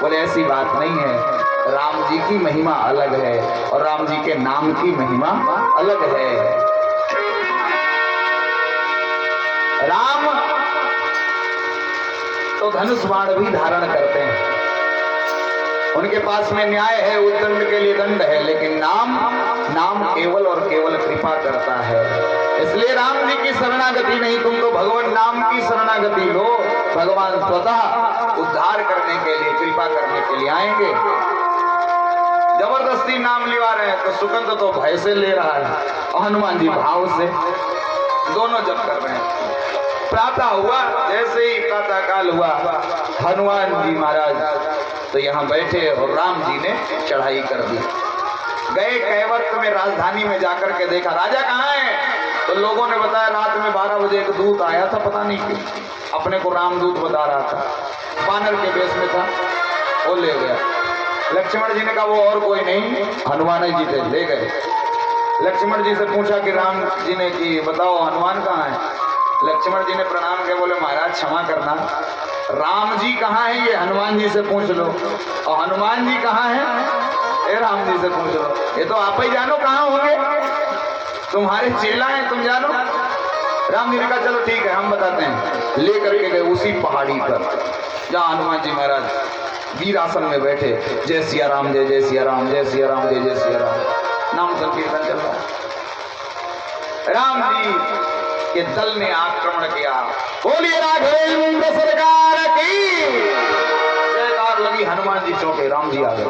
बोले ऐसी बात नहीं है, राम जी की महिमा अलग है और राम जी के नाम की महिमा अलग है। राम तो धनुष बाण भी धारण करते हैं, उनके पास में न्याय है, उद्दंड के लिए दंड है, लेकिन नाम केवल और केवल कृपा करता है। इसलिए राम जी की शरणागति नहीं, तुम तो भगवान नाम की शरणागति लो, भगवान स्वतः उद्धार करने के लिए, कृपा करने के लिए आएंगे। जबरदस्ती नाम लिवा रहे हैं तो सुकंद तो भय से ले रहा है और हनुमान जी भाव से, दोनों जप कर रहे हैं। प्रातः हुआ, जैसे ही प्रातः काल हुआ, हनुमान जी महाराज तो यहाँ बैठे और राम जी ने चढ़ाई कर दी। गए कैवत में, राजधानी में जाकर के देखा राजा कहाँ है, तो लोगों ने बताया रात में 12 बजे एक दूत आया था, पता नहीं क्यों अपने को रामदूत बता रहा था, बानर के वेश में था, वो ले गया। लक्ष्मण जी ने कहा वो और कोई नहीं, हनुमान जी थे, ले गए। लक्ष्मण जी से पूछा कि राम जी ने कि बताओ हनुमान कहाँ है। लक्ष्मण जी ने प्रणाम किया, बोले महाराज क्षमा करना, राम जी कहाँ है ये हनुमान जी से पूछ लो, और हनुमान जी कहाँ है ये राम जी से पूछ लो, ये तो आप ही जानो कहाँ होंगे, तुम्हारे चेला हैं, तुम जानो। राम जी ने कहा चलो ठीक है हम बताते हैं। ले करके गए उसी पहाड़ी पर जहाँ हनुमान जी महाराज वीर आसन में बैठे, जय सिया राम, जय जय सिया राम, जय सिया राम, जय जय सिया राम, नाम संकीर्तन चल रहा है। राम जी के दल ने आक्रमण किया, बोलिए राघवेंद्र सरकार की जयकार लगी। हनुमान जी चौंके, राम जी आ गए।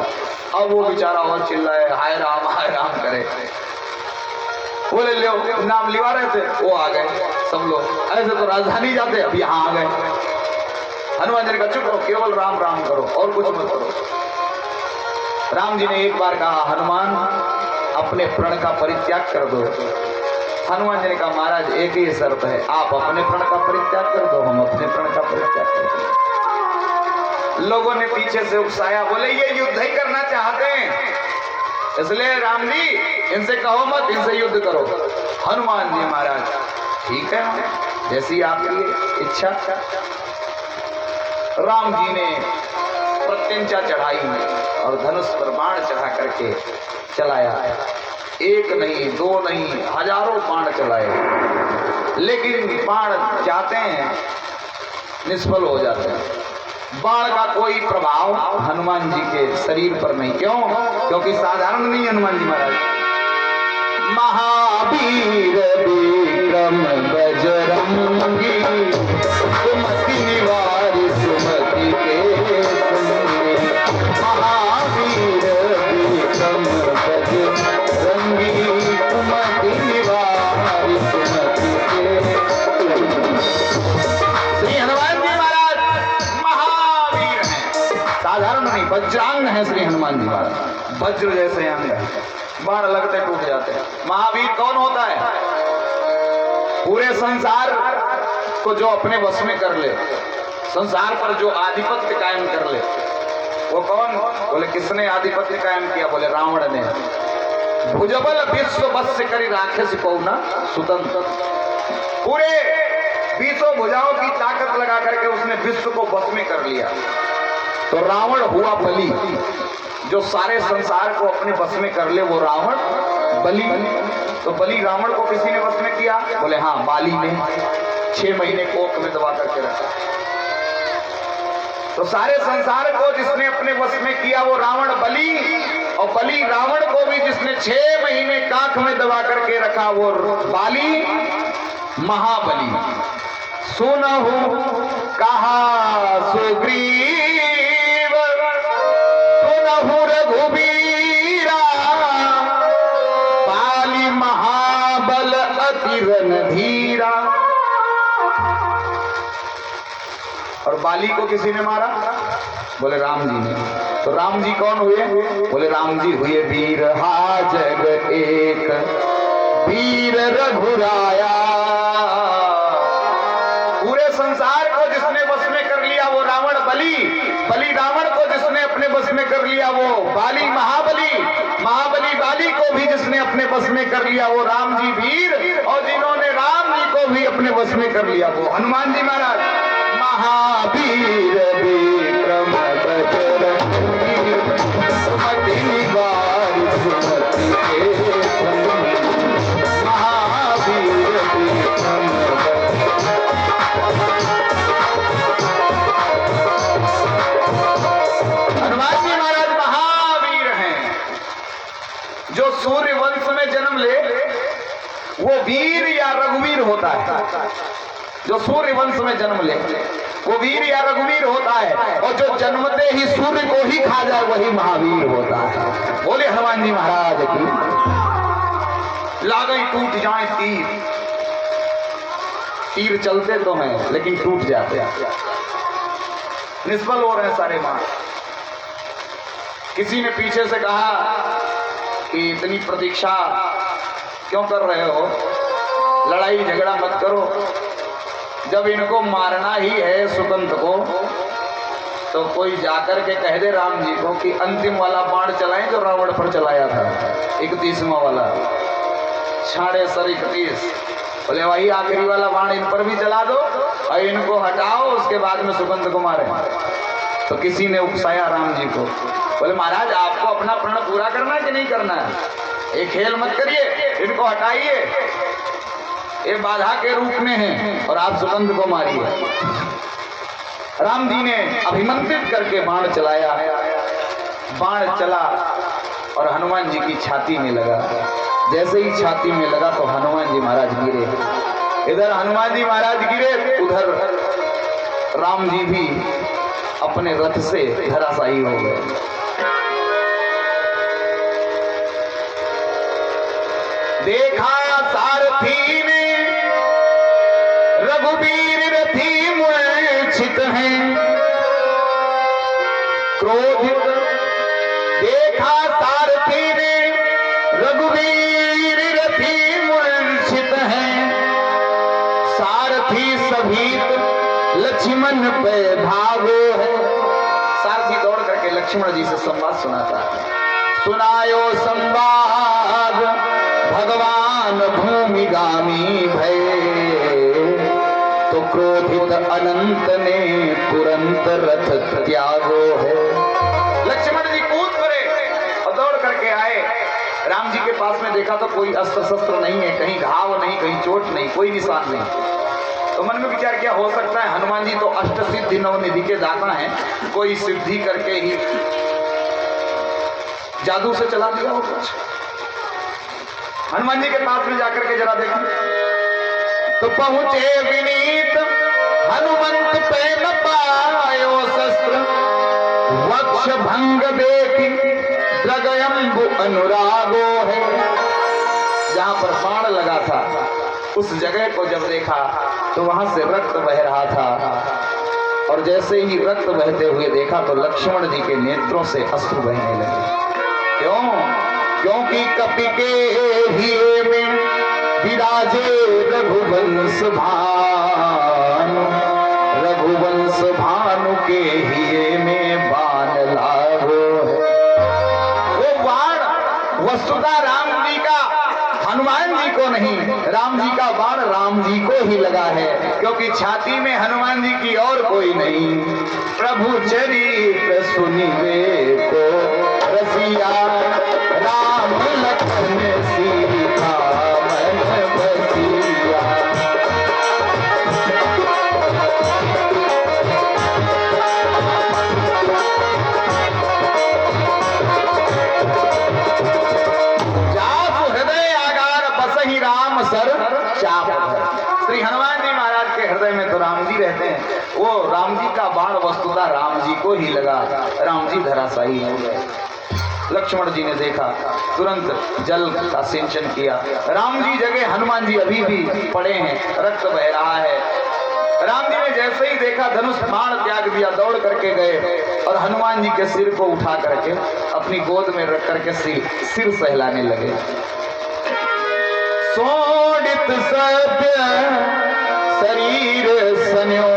अब वो बेचारा और चिल्लाए हाय राम करे, बोले लो नाम लिवा रहे थे, वो आ गए सब लोग, ऐसे तो राजधानी जाते, अब यहाँ आ गए। हनुमान जी ने कहा चुप करो, केवल राम राम करो और कुछ मत करो। राम जी ने एक बार कहा हनुमान अपने प्रण का परित्याग कर दो। हनुमान जी ने कहा महाराज एक ही शर्त है, आप अपने प्रण का परित्याग कर दो, हम अपने प्रण का परित्याग कर दो। लोगों ने पीछे से उकसाया, बोले ये युद्ध ही करना चाहते हैं, इसलिए राम जी इनसे कहो मत, इनसे युद्ध करो। हनुमान जी महाराज ठीक है जैसी आपकी इच्छा। राम जी ने प्रत्यंचा चढ़ाई और धनुष पर बाण चढ़ा करके चलाया, एक नहीं दो नहीं हजारों बाण चलाए, लेकिन बाण जाते हैं निष्फल हो जाते हैं। बाण का कोई प्रभाव हनुमान जी के शरीर पर नहीं, क्यों? क्योंकि साधारण नहीं हनुमान जी महाराज, महावीर विक्रम बजरंगी सुमति निवारि सुमति के संगी, महावीर विक्रम बजरंगी सुमति निवारि सुमति के। श्री हनुमान जी महाराज महावीर हैं, साधारण नहीं, वज्रांग है श्री हनुमान जी महाराज, वज्र जैसे अंग है, बाण लगते टूट जाते हैं। महावीर कौन होता है? पूरे संसार को जो अपने वश में कर ले, संसार पर जो आधिपत्य कायम कर ले, वो कौन? बोले किसने आधिपत्य कायम किया? बोले रावण ने। भुजबल विश्व वश करी राक्षस पौना सुतंत्र, पूरे 20 भुजाओं की ताकत लगा करके उसने विश्व को वश में कर लिया। तो रावण हुआ बलि, जो सारे संसार को अपने वश में कर ले, वो रावण बलि। तो बलि रावण को किसी ने वश में किया? बोले हाँ, बाली ने 6 महीने कोख में दबा करके रखा। तो सारे संसार को जिसने अपने वश में किया वो रावण बलि, और बलि रावण को भी जिसने 6 महीने काख में दबा करके रखा वो बाली महाबली। सुनहु कहा सुग्रीव, सुनहु रघुबीरा, बाली महाबल अति रणधीरा। और बाली को किसी ने मारा? बोले राम जी ने। तो राम जी कौन हुए? बोले राम जी हुए वीर हा जग एक, वीर रघुराया। पूरे संसार को जिसने वश में कर लिया वो रावण बलि, बलि रावण को जिसने अपने वश में कर लिया वो बाली महाबली, महाबली बाली को भी जिसने अपने वश में कर लिया वो राम जी वीर, और जिन्होंने राम जी को भी अपने वश में कर लिया वो हनुमान जी महाराज। महावीर विक्रम बजरंगी मटिनी बार सुमति के संग महावीर विक्रम हनुमान जी महाराज महावीर हैं। जो सूर्य वंश में जन्म ले वो वीर या रघुवीर होता है। जो सूर्य वंश में जन्म ले वो वीर या रघुवीर होता है, और जो जन्मते ही सूर्य को ही खा जाए वही महावीर होता है। बोले हनुमान जी महाराज की। लागई टूट जाए तीर, तीर चलते तो हैं लेकिन टूट जाते हैं, निष्फल हो रहे हैं सारे मां। किसी ने पीछे से कहा कि इतनी प्रतीक्षा क्यों कर रहे हो, लड़ाई झगड़ा मत करो, जब इनको मारना ही है सुकंत को तो कोई जाकर के कह दे राम जी को कि अंतिम वाला बाण चलाएं जो रावण पर चलाया था, 31वां वाला, छाड़े सर 31। बोले वही आखिरी वाला बाण इन पर भी चला दो और इनको हटाओ, उसके बाद में सुकंत को मारे। तो किसी ने उकसाया राम जी को, बोले महाराज आपको अपना प्रण पूरा करना है कि नहीं करना है, ये खेल मत करिए, इनको हटाइए, ये बाधा के रूप में है और आप सुकंत को मारिए। राम जी ने अभिमंत्रित करके बाण चलाया, बाण चला और हनुमान जी की छाती में लगा। जैसे ही छाती में लगा तो हनुमान जी महाराज गिरे। इधर हनुमान जी महाराज गिरे, उधर राम जी भी अपने रथ से धराशायी हो गए। देखा सारथी ने रघुवीर रथी मूर्छित हैं, क्रोधित। देखा सारथी ने रघुवीर रथी मूर्छित हैं, सारथी सभीत लक्ष्मण पे भागो है। सारथी दौड़ करके लक्ष्मण जी से संवाद सुनाता है। सुनायो संवाद भगवान भूमिगामी भय, तो क्रोधित अनंत ने तुरंत रथ त्यागो है। लक्ष्मण जी कूद पड़े और दौड़ करके आए। राम जी के पास में देखा तो कोई अस्त्र शस्त्र नहीं है, कहीं घाव नहीं, कहीं चोट नहीं, कोई निशान नहीं। तो मन में विचार किया हो सकता है हनुमान जी तो अष्ट सिद्धि नवनिधि के दाता हैं, कोई सिद्धि करके ही जादू से चला दिया हो कुछ। हनुमान जी के पास में जाकर के जरा देखें तो पहुंचे विनीत हनुमंत पे न पायो शस्त्र, वक्ष भंग देखी द्रगयंबु अनुरागो है। जहां पर बाण लगा था उस जगह को जब देखा तो वहां से रक्त बह रहा था, और जैसे ही रक्त बहते हुए देखा तो लक्ष्मण जी के नेत्रों से अश्रु बहने लगे। क्यों? क्योंकि कपि के हिये में विराजे रघुवंश भानु, रघुवंश भानु के हिये में बाण लागो है। वो बाण वस्तुतः राम जी का, हनुमान जी को नहीं, राम जी का बाण राम जी को ही लगा है, क्योंकि छाती में हनुमान जी की और कोई नहीं। प्रभु चरित सुनिवे को रसिया, राम लखन सीता मन बसिया। श्री हनुमान जी महाराज के हृदय में तो राम जी रहते हैं, वो राम जी का बाण वस्तुतः राम जी को ही लगा, राम जी धराशायी हो गए। लक्ष्मण जी ने देखा, तुरंत जल का सिंचन किया। राम जी जगह हनुमान जी अभी भी पड़े हैं, रक्त बह रहा है। राम जी ने जैसे ही देखा धनुष बाण त्याग दिया, दौड़ करके गए और हनुमान जी के सिर को उठा करके अपनी गोद में रख करके सिर सहलाने लगे। सोडित सत्य शरीर सन्यो,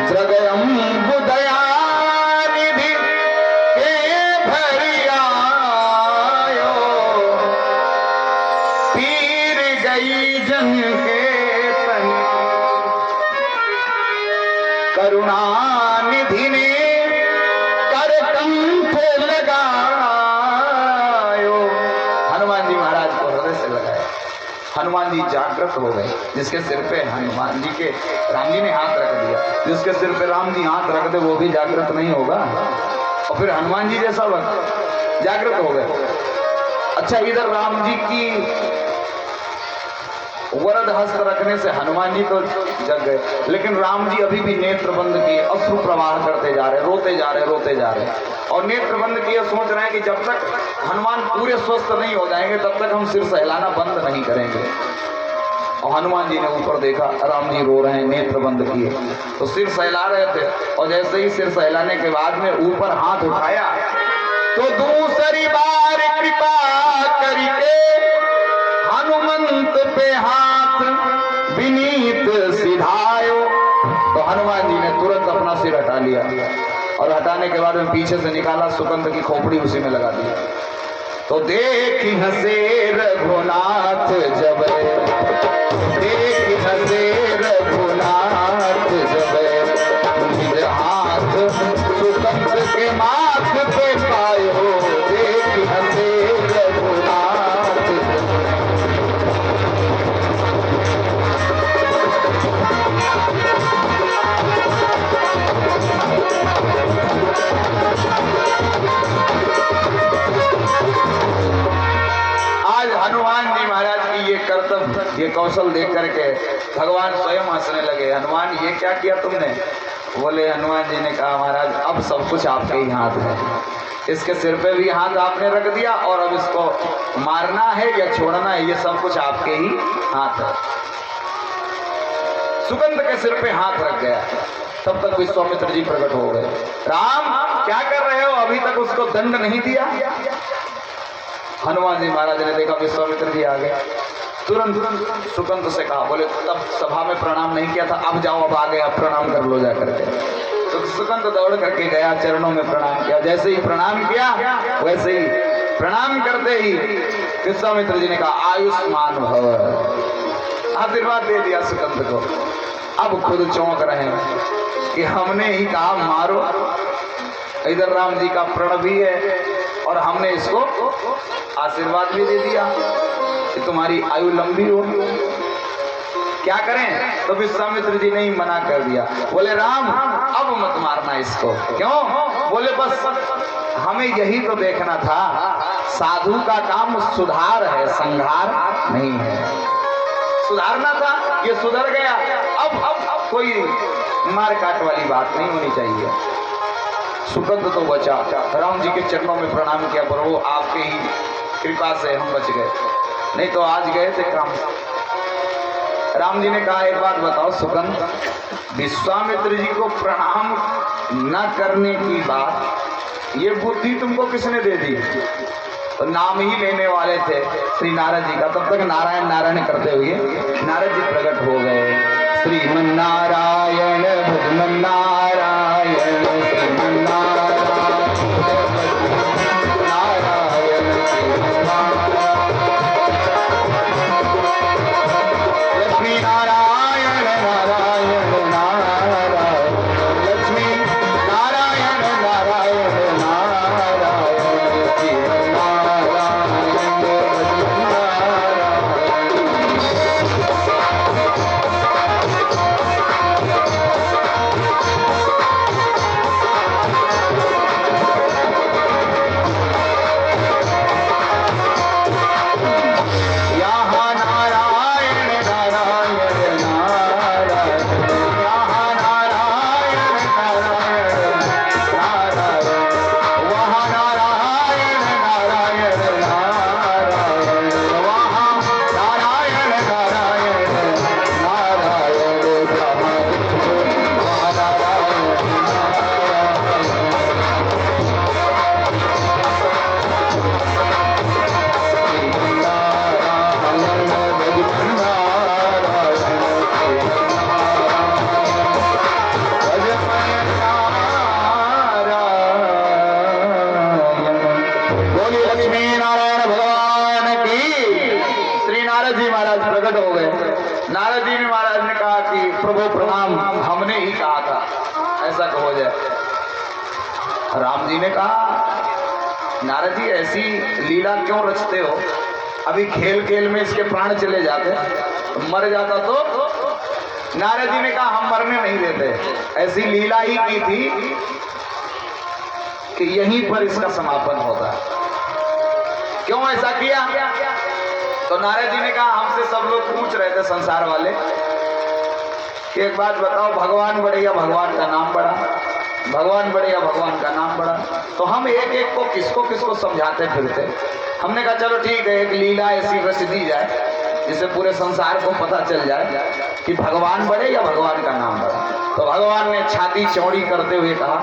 जगयंबु दया निधि के भरियायो, पीर गई जन के तन, करुणा निधि ने कर कंठ लगायो। हनुमान जी महाराज को हृदय से लगाया। हनुमान जी जागृत हो गए। जिसके सिर पे हनुमान जी के राम जी ने हाथ रख दिया, जिसके सिर पे राम जी हाथ रख दे वो भी जागृत नहीं होगा। और फिर हनुमान जी जैसा वक्त जागृत हो गए। अच्छा, इधर राम जी की वरद हस्त रखने से हनुमान जी तो जग गए, लेकिन राम जी अभी भी नेत्र बंद किए, अश्रु प्रवाह करते जा रहे, रोते जा रहे, रोते जा रहे। और नेत्र बंद किए सोच रहे हैं कि जब तक हनुमान पूरे स्वस्थ नहीं हो जाएंगे तब तक हम सिर सहलाना बंद नहीं करेंगे। और हनुमान जी ने ऊपर देखा, राम जी रो रहे हैं, नेत्र बंद किए, तो सिर सहला रहे थे। और जैसे ही सिर सहलाने के बाद में ऊपर हाथ उठाया तो दूसरी बार कृपा करके हनुमंत पे हाथ विनीत सिधायो। तो हनुमान जी ने तुरंत अपना सिर हटा लिया और हटाने के बाद में पीछे से निकाला, सुकंद की खोपड़ी उसी में लगा दी। तो देखी हसे रघुनाथ जब, देखी हसे रघुनाथ जब, निज हाथ सुकंद के माथ पे पाए हो। देखी हसे रघुनाथ जब। हनुमान जी महाराज की ये कर्तव्य, ये कौशल देख करके भगवान स्वयं हंसने लगे। हनुमान ये क्या किया तुमने? बोले, हनुमान जी ने कहा महाराज अब सब कुछ आपके ही हाथ है। इसके सिर पे भी हाथ आपने रख दिया और अब इसको मारना है या छोड़ना है ये सब कुछ आपके ही हाथ है। सुगंध के सिर पे हाथ रख गया। तब तक विश्वामित्र जी प्रकट हो गए। राम क्या कर रहे हो? अभी तक उसको दंड नहीं दिया। हनुमान जी महाराज ने देखा विश्वामित्र जी आ गए, तुरंत सुकंद से कहा, बोले तब सभा में प्रणाम नहीं किया था, अब जाओ, अब आ गए, अब प्रणाम कर लो जा करके। तो सुकंद दौड़ करके गया, चरणों में प्रणाम किया। जैसे ही प्रणाम किया वैसे ही प्रणाम करते ही विश्वामित्र जी ने कहा आयुष्मान भव, आशीर्वाद दे दिया सुकंद को। अब खुद चौंक रहे हैं कि हमने ही कहा मारो, इधर राम जी का प्रण भी है और हमने इसको आशीर्वाद भी दे दिया कि तुम्हारी आयु लंबी होगी। क्या करें? तो विश्वामित्र जी ने ही मना कर दिया। बोले राम अब मत मारना इसको। क्यों? बोले बस हमें यही तो देखना था, साधु का काम सुधार है, संहार नहीं है। सुधारना था, ये सुधर गया। अब कोई मार काट वाली बात नहीं होनी चाहिए। सुकंद तो बचा, राम जी के चरणों में प्रणाम किया, प्रभु आपके ही कृपा से हम बच गए, नहीं तो आज गए थे काम। राम जी ने कहा एक बात बताओ सुकंद, विश्वामित्र जी को प्रणाम न करने की बात, ये बुद्धि तुमको किसने दे दी? तो नाम ही लेने वाले थे श्री नारद जी का। तब तक नारायण नारायण करते हुए नारद जी प्रकट हो गए। श्रीमन नारायण भजमन नारायण, श्रीमन नारायण नारायण, लक्ष्मी नारायण नारायण नारायण, लक्ष्मी नारायण नारायण नारायण, श्रीमन नारायण भजमन नारद जी महाराज ने कहा कि प्रभु प्रणाम, हमने ही कहा था ऐसा हो जाए। राम जी ने कहा नारद जी ऐसी लीला क्यों रचते हो, अभी खेल खेल में इसके प्राण चले जाते, मर जाता तो। नारद जी ने कहा हम मरने नहीं देते, ऐसी लीला ही की थी कि यहीं पर इसका समापन होगा। क्यों ऐसा किया? तो नारद जी ने कहा हमसे सब लोग पूछ रहे थे संसार वाले कि एक बात बताओ, भगवान बड़े या भगवान का नाम बड़ा, भगवान बड़े या भगवान का नाम बड़ा। तो हम एक एक को किसको किसको समझाते फिरते। हमने कहा चलो ठीक है, एक लीला ऐसी रच दी जाए जिससे पूरे संसार को पता चल जाए कि भगवान बड़े या भगवान का नाम बड़ा। तो भगवान ने छाती चौड़ी करते हुए कहा,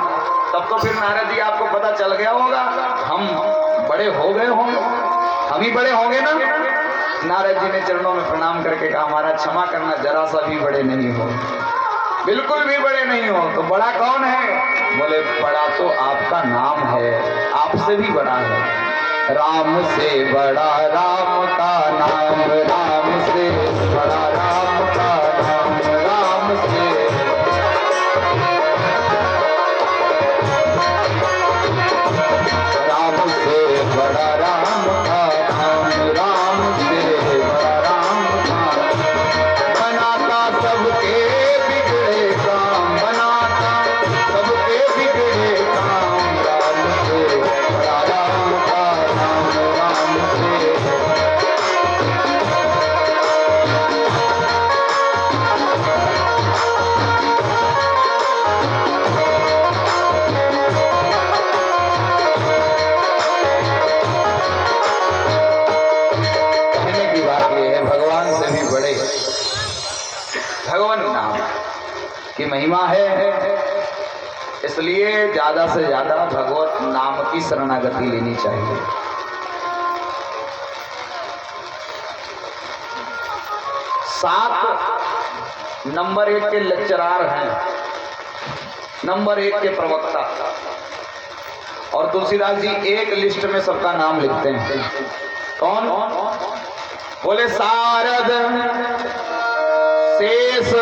तब तो फिर नारद जी आपको पता चल गया होगा हम बड़े हो गए होंगे, हम ही बड़े होंगे ना। नारद जी ने चरणों में प्रणाम करके कहा महाराज क्षमा करना, जरा सा भी बड़े नहीं हो, बिल्कुल भी बड़े नहीं हो। तो बड़ा कौन है? बोले बड़ा तो आपका नाम है, आपसे भी बड़ा है। राम से बड़ा राम का नाम, राम से बड़ा राम का नाम, राम से बड़ा राम का नाम, राम से बड़ा राम का। बनाता सबके बिगड़े काम, बनाता सबके बिगड़े काम, राम से बड़ा राम का नाम, राम से। भगवान नाम की महिमा है, इसलिए ज्यादा से ज्यादा भगवत नाम की शरणागति लेनी चाहिए। सात नंबर 1 के लेक्चरार हैं, नंबर 1 के प्रवक्ता, और तुलसीदास जी एक लिस्ट में सबका नाम लिखते हैं। कौन? बोले सारद, शेष,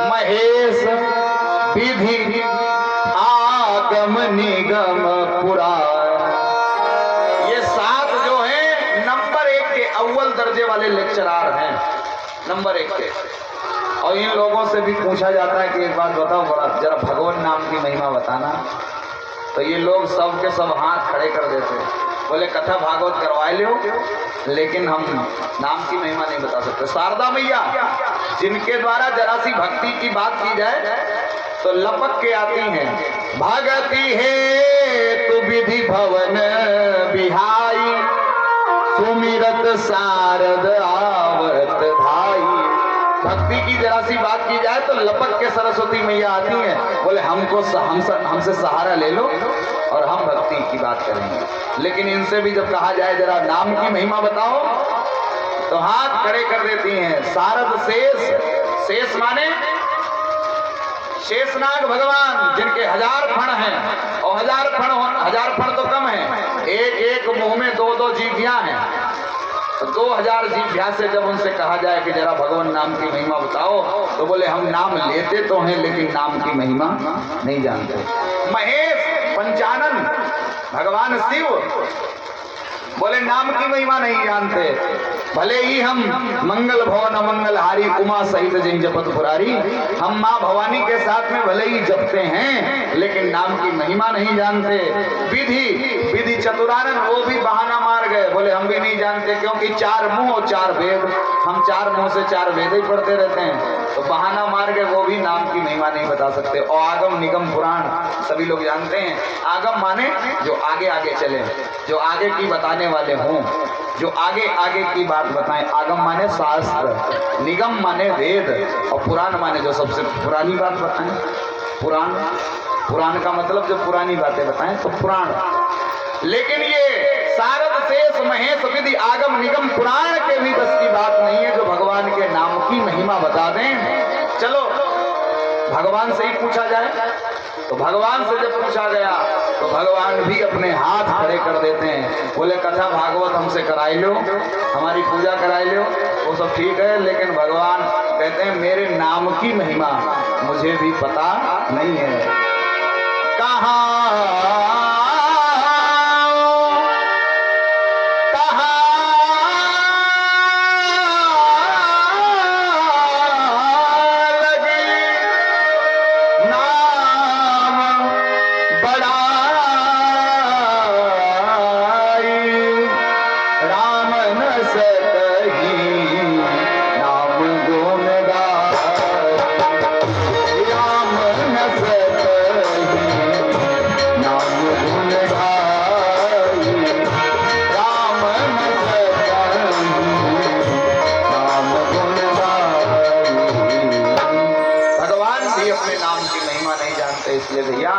महेश, विधि, आगम, निगम, पुराण। ये 7 जो हैं नंबर 1 के अव्वल दर्जे वाले लेक्चरार हैं, नंबर 1 के। और इन लोगों से भी पूछा जाता है कि एक बात बताओ बड़ा, जरा भगवान नाम की महिमा बताना। तो ये लोग सब के सब हाथ खड़े कर देते हैं, बोले कथा भागवत करवाए लो, लेकिन हम नाम की महिमा नहीं बता सकते। शारदा मैया जिनके द्वारा जरा सी भक्ति की बात की जाए तो लपक के आती हैं। भगति है तू विधि भवन बिहाई, सुमिरत शारद आवत धाई। भक्ति की जरा सी बात की जाए तो लपक के सरस्वती मैया आती हैं, बोले हमसे सहारा ले लो और हम भक्ति की बात करेंगे। लेकिन इनसे भी जब कहा जाए जरा नाम की महिमा बताओ तो हाथ खड़े कर देती हैं। शारद शेष, शेष माने शेषनाग भगवान जिनके 1000 फण हैं, और 1000 फण तो कम है, एक एक मुंह में 2-2 जीभियां हैं। तो 2000 जीभ्या से जब उनसे कहा जाए कि जरा भगवान नाम की महिमा बताओ तो बोले हम नाम लेते तो हैं लेकिन नाम की महिमा नहीं जानते। महेश, पंचानन भगवान शिव, बोले नाम की महिमा नहीं जानते। भले ही हम मंगल भवन मंगलहारी उमा सहित जय जपत पुरारी, हम माँ भवानी के साथ में भले ही जपते हैं लेकिन नाम की महिमा नहीं जानते। विधि चतुरानन, वो भी बहाना मार गए, बोले हम भी नहीं जानते क्योंकि 4 मुंह और 4 वेद, हम 4 मुंह से 4 वेद ही पढ़ते रहते हैं। तो बहाना मार गए, वो भी नाम की महिमा नहीं बता सकते। और आगम निगम पुराण सभी लोग जानते हैं। आगम माने जो आगे आगे चले, जो आगे की बताने वाले हों, जो आगे आगे की बात बताएं। आगम माने शास्त्र, निगम माने वेद, और पुराण माने जो सबसे पुरानी बात बताएं। पुराण का मतलब जो पुरानी बातें बताएं तो पुराण। लेकिन ये शारद शेष महेश विधि आगम निगम पुराण के भी बस की बात नहीं है जो भगवान के नाम की महिमा बता दें। चलो भगवान से ही पूछा जाए, तो भगवान से जब पूछा गया तो भगवान भी अपने हाथ खड़े कर देते हैं, बोले कथा भागवत हमसे कराई लो, हमारी पूजा कराई लो, वो सब ठीक है, लेकिन भगवान कहते हैं मेरे नाम की महिमा मुझे भी पता नहीं है। इसलिए भैया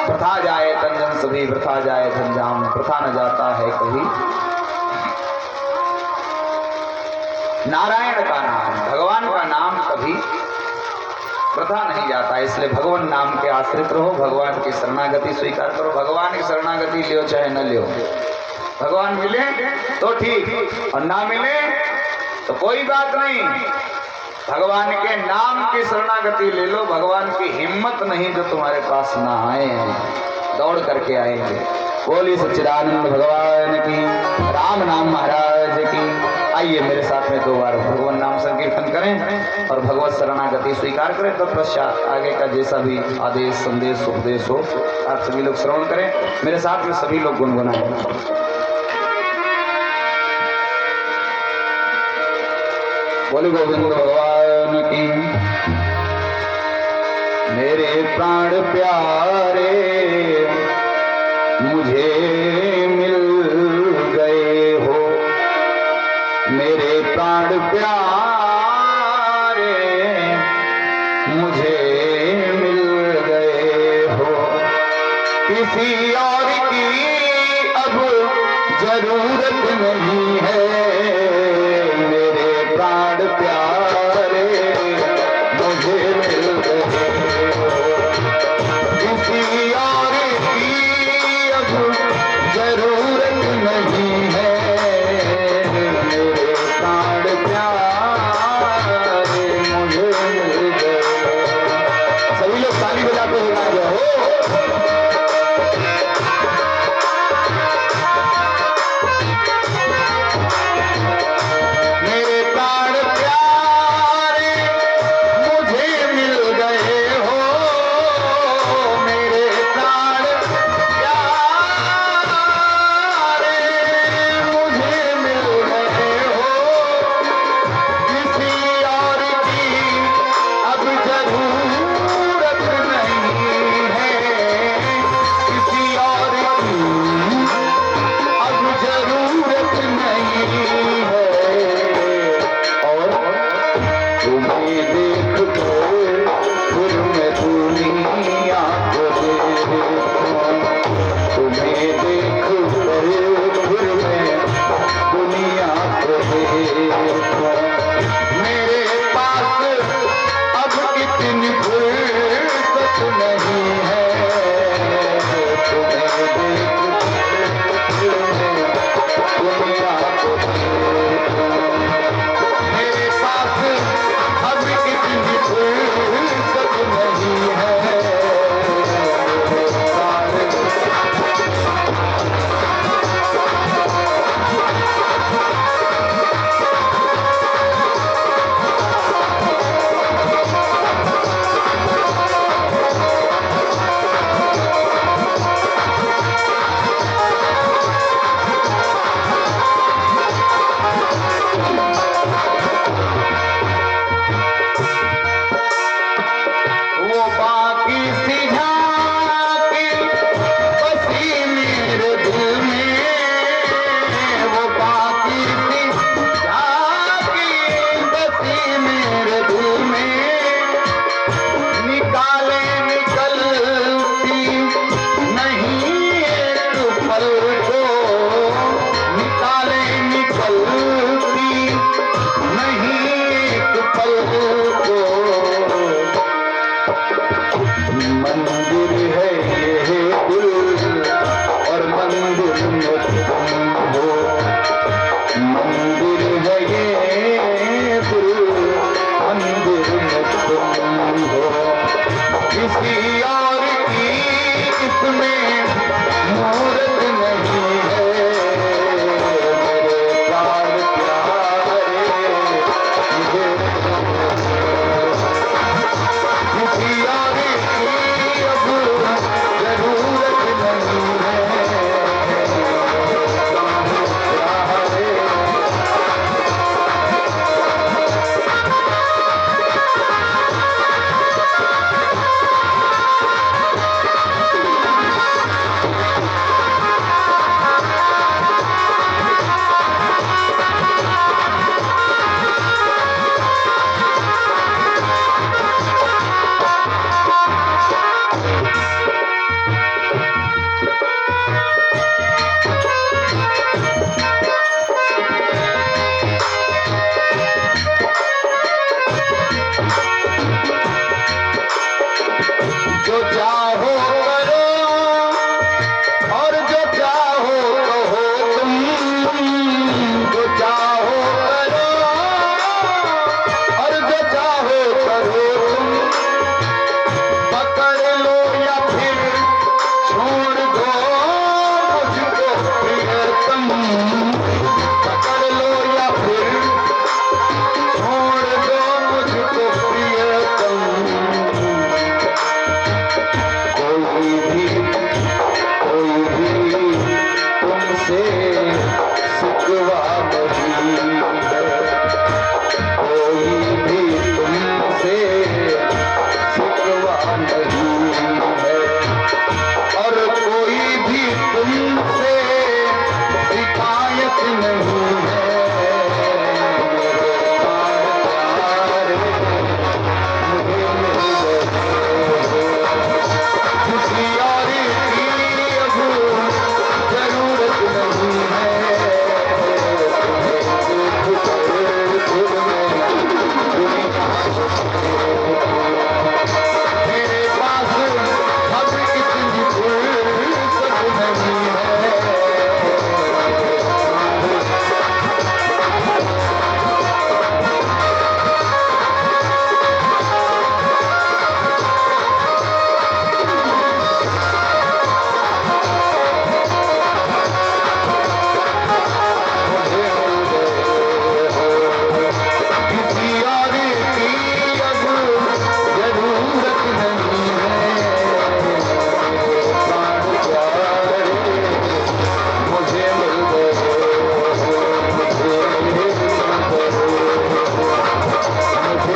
प्रथा जाए तंजन सभी प्रथा जाए धनजाम, प्रथा न जाता है कहीं। नारायण का नाम, भगवान का नाम कभी प्रथा नहीं जाता, इसलिए भगवान नाम के आश्रित रहो, भगवान की शरणागति स्वीकार करो। भगवान की शरणागति लियो चाहे न लियो, भगवान मिले तो ठीक और ना मिले तो कोई बात नहीं। भगवान के नाम की शरणागति ले लो, भगवान की हिम्मत नहीं जो तुम्हारे पास ना आए हैं, दौड़ करके आएंगे। बोली सच्चिदानंद भगवान की, राम नाम महाराज की। आइए मेरे साथ में 2 बार भगवान नाम संकीर्तन करें और भगवत शरणागति स्वीकार करें। तत्पश्चात आगे का जैसा भी आदेश संदेश उपदेश हो आप सभी लोग श्रवण करें, मेरे साथ में सभी लोग गुनगुनाएं। बोले गोविंद भगवान की। मेरे प्राण प्यारे मुझे मिल गए हो, मेरे प्राण प्यारे मुझे मिल गए हो। किसी और की अब जरूरत नहीं है, प्राण प्यारे मुझे मिल गए हो। किसी और की अब जरूरत नहीं है, मेरे प्राण प्यारे मुझे मिल गए। सभी लोग ताली बजाते हुए हो। में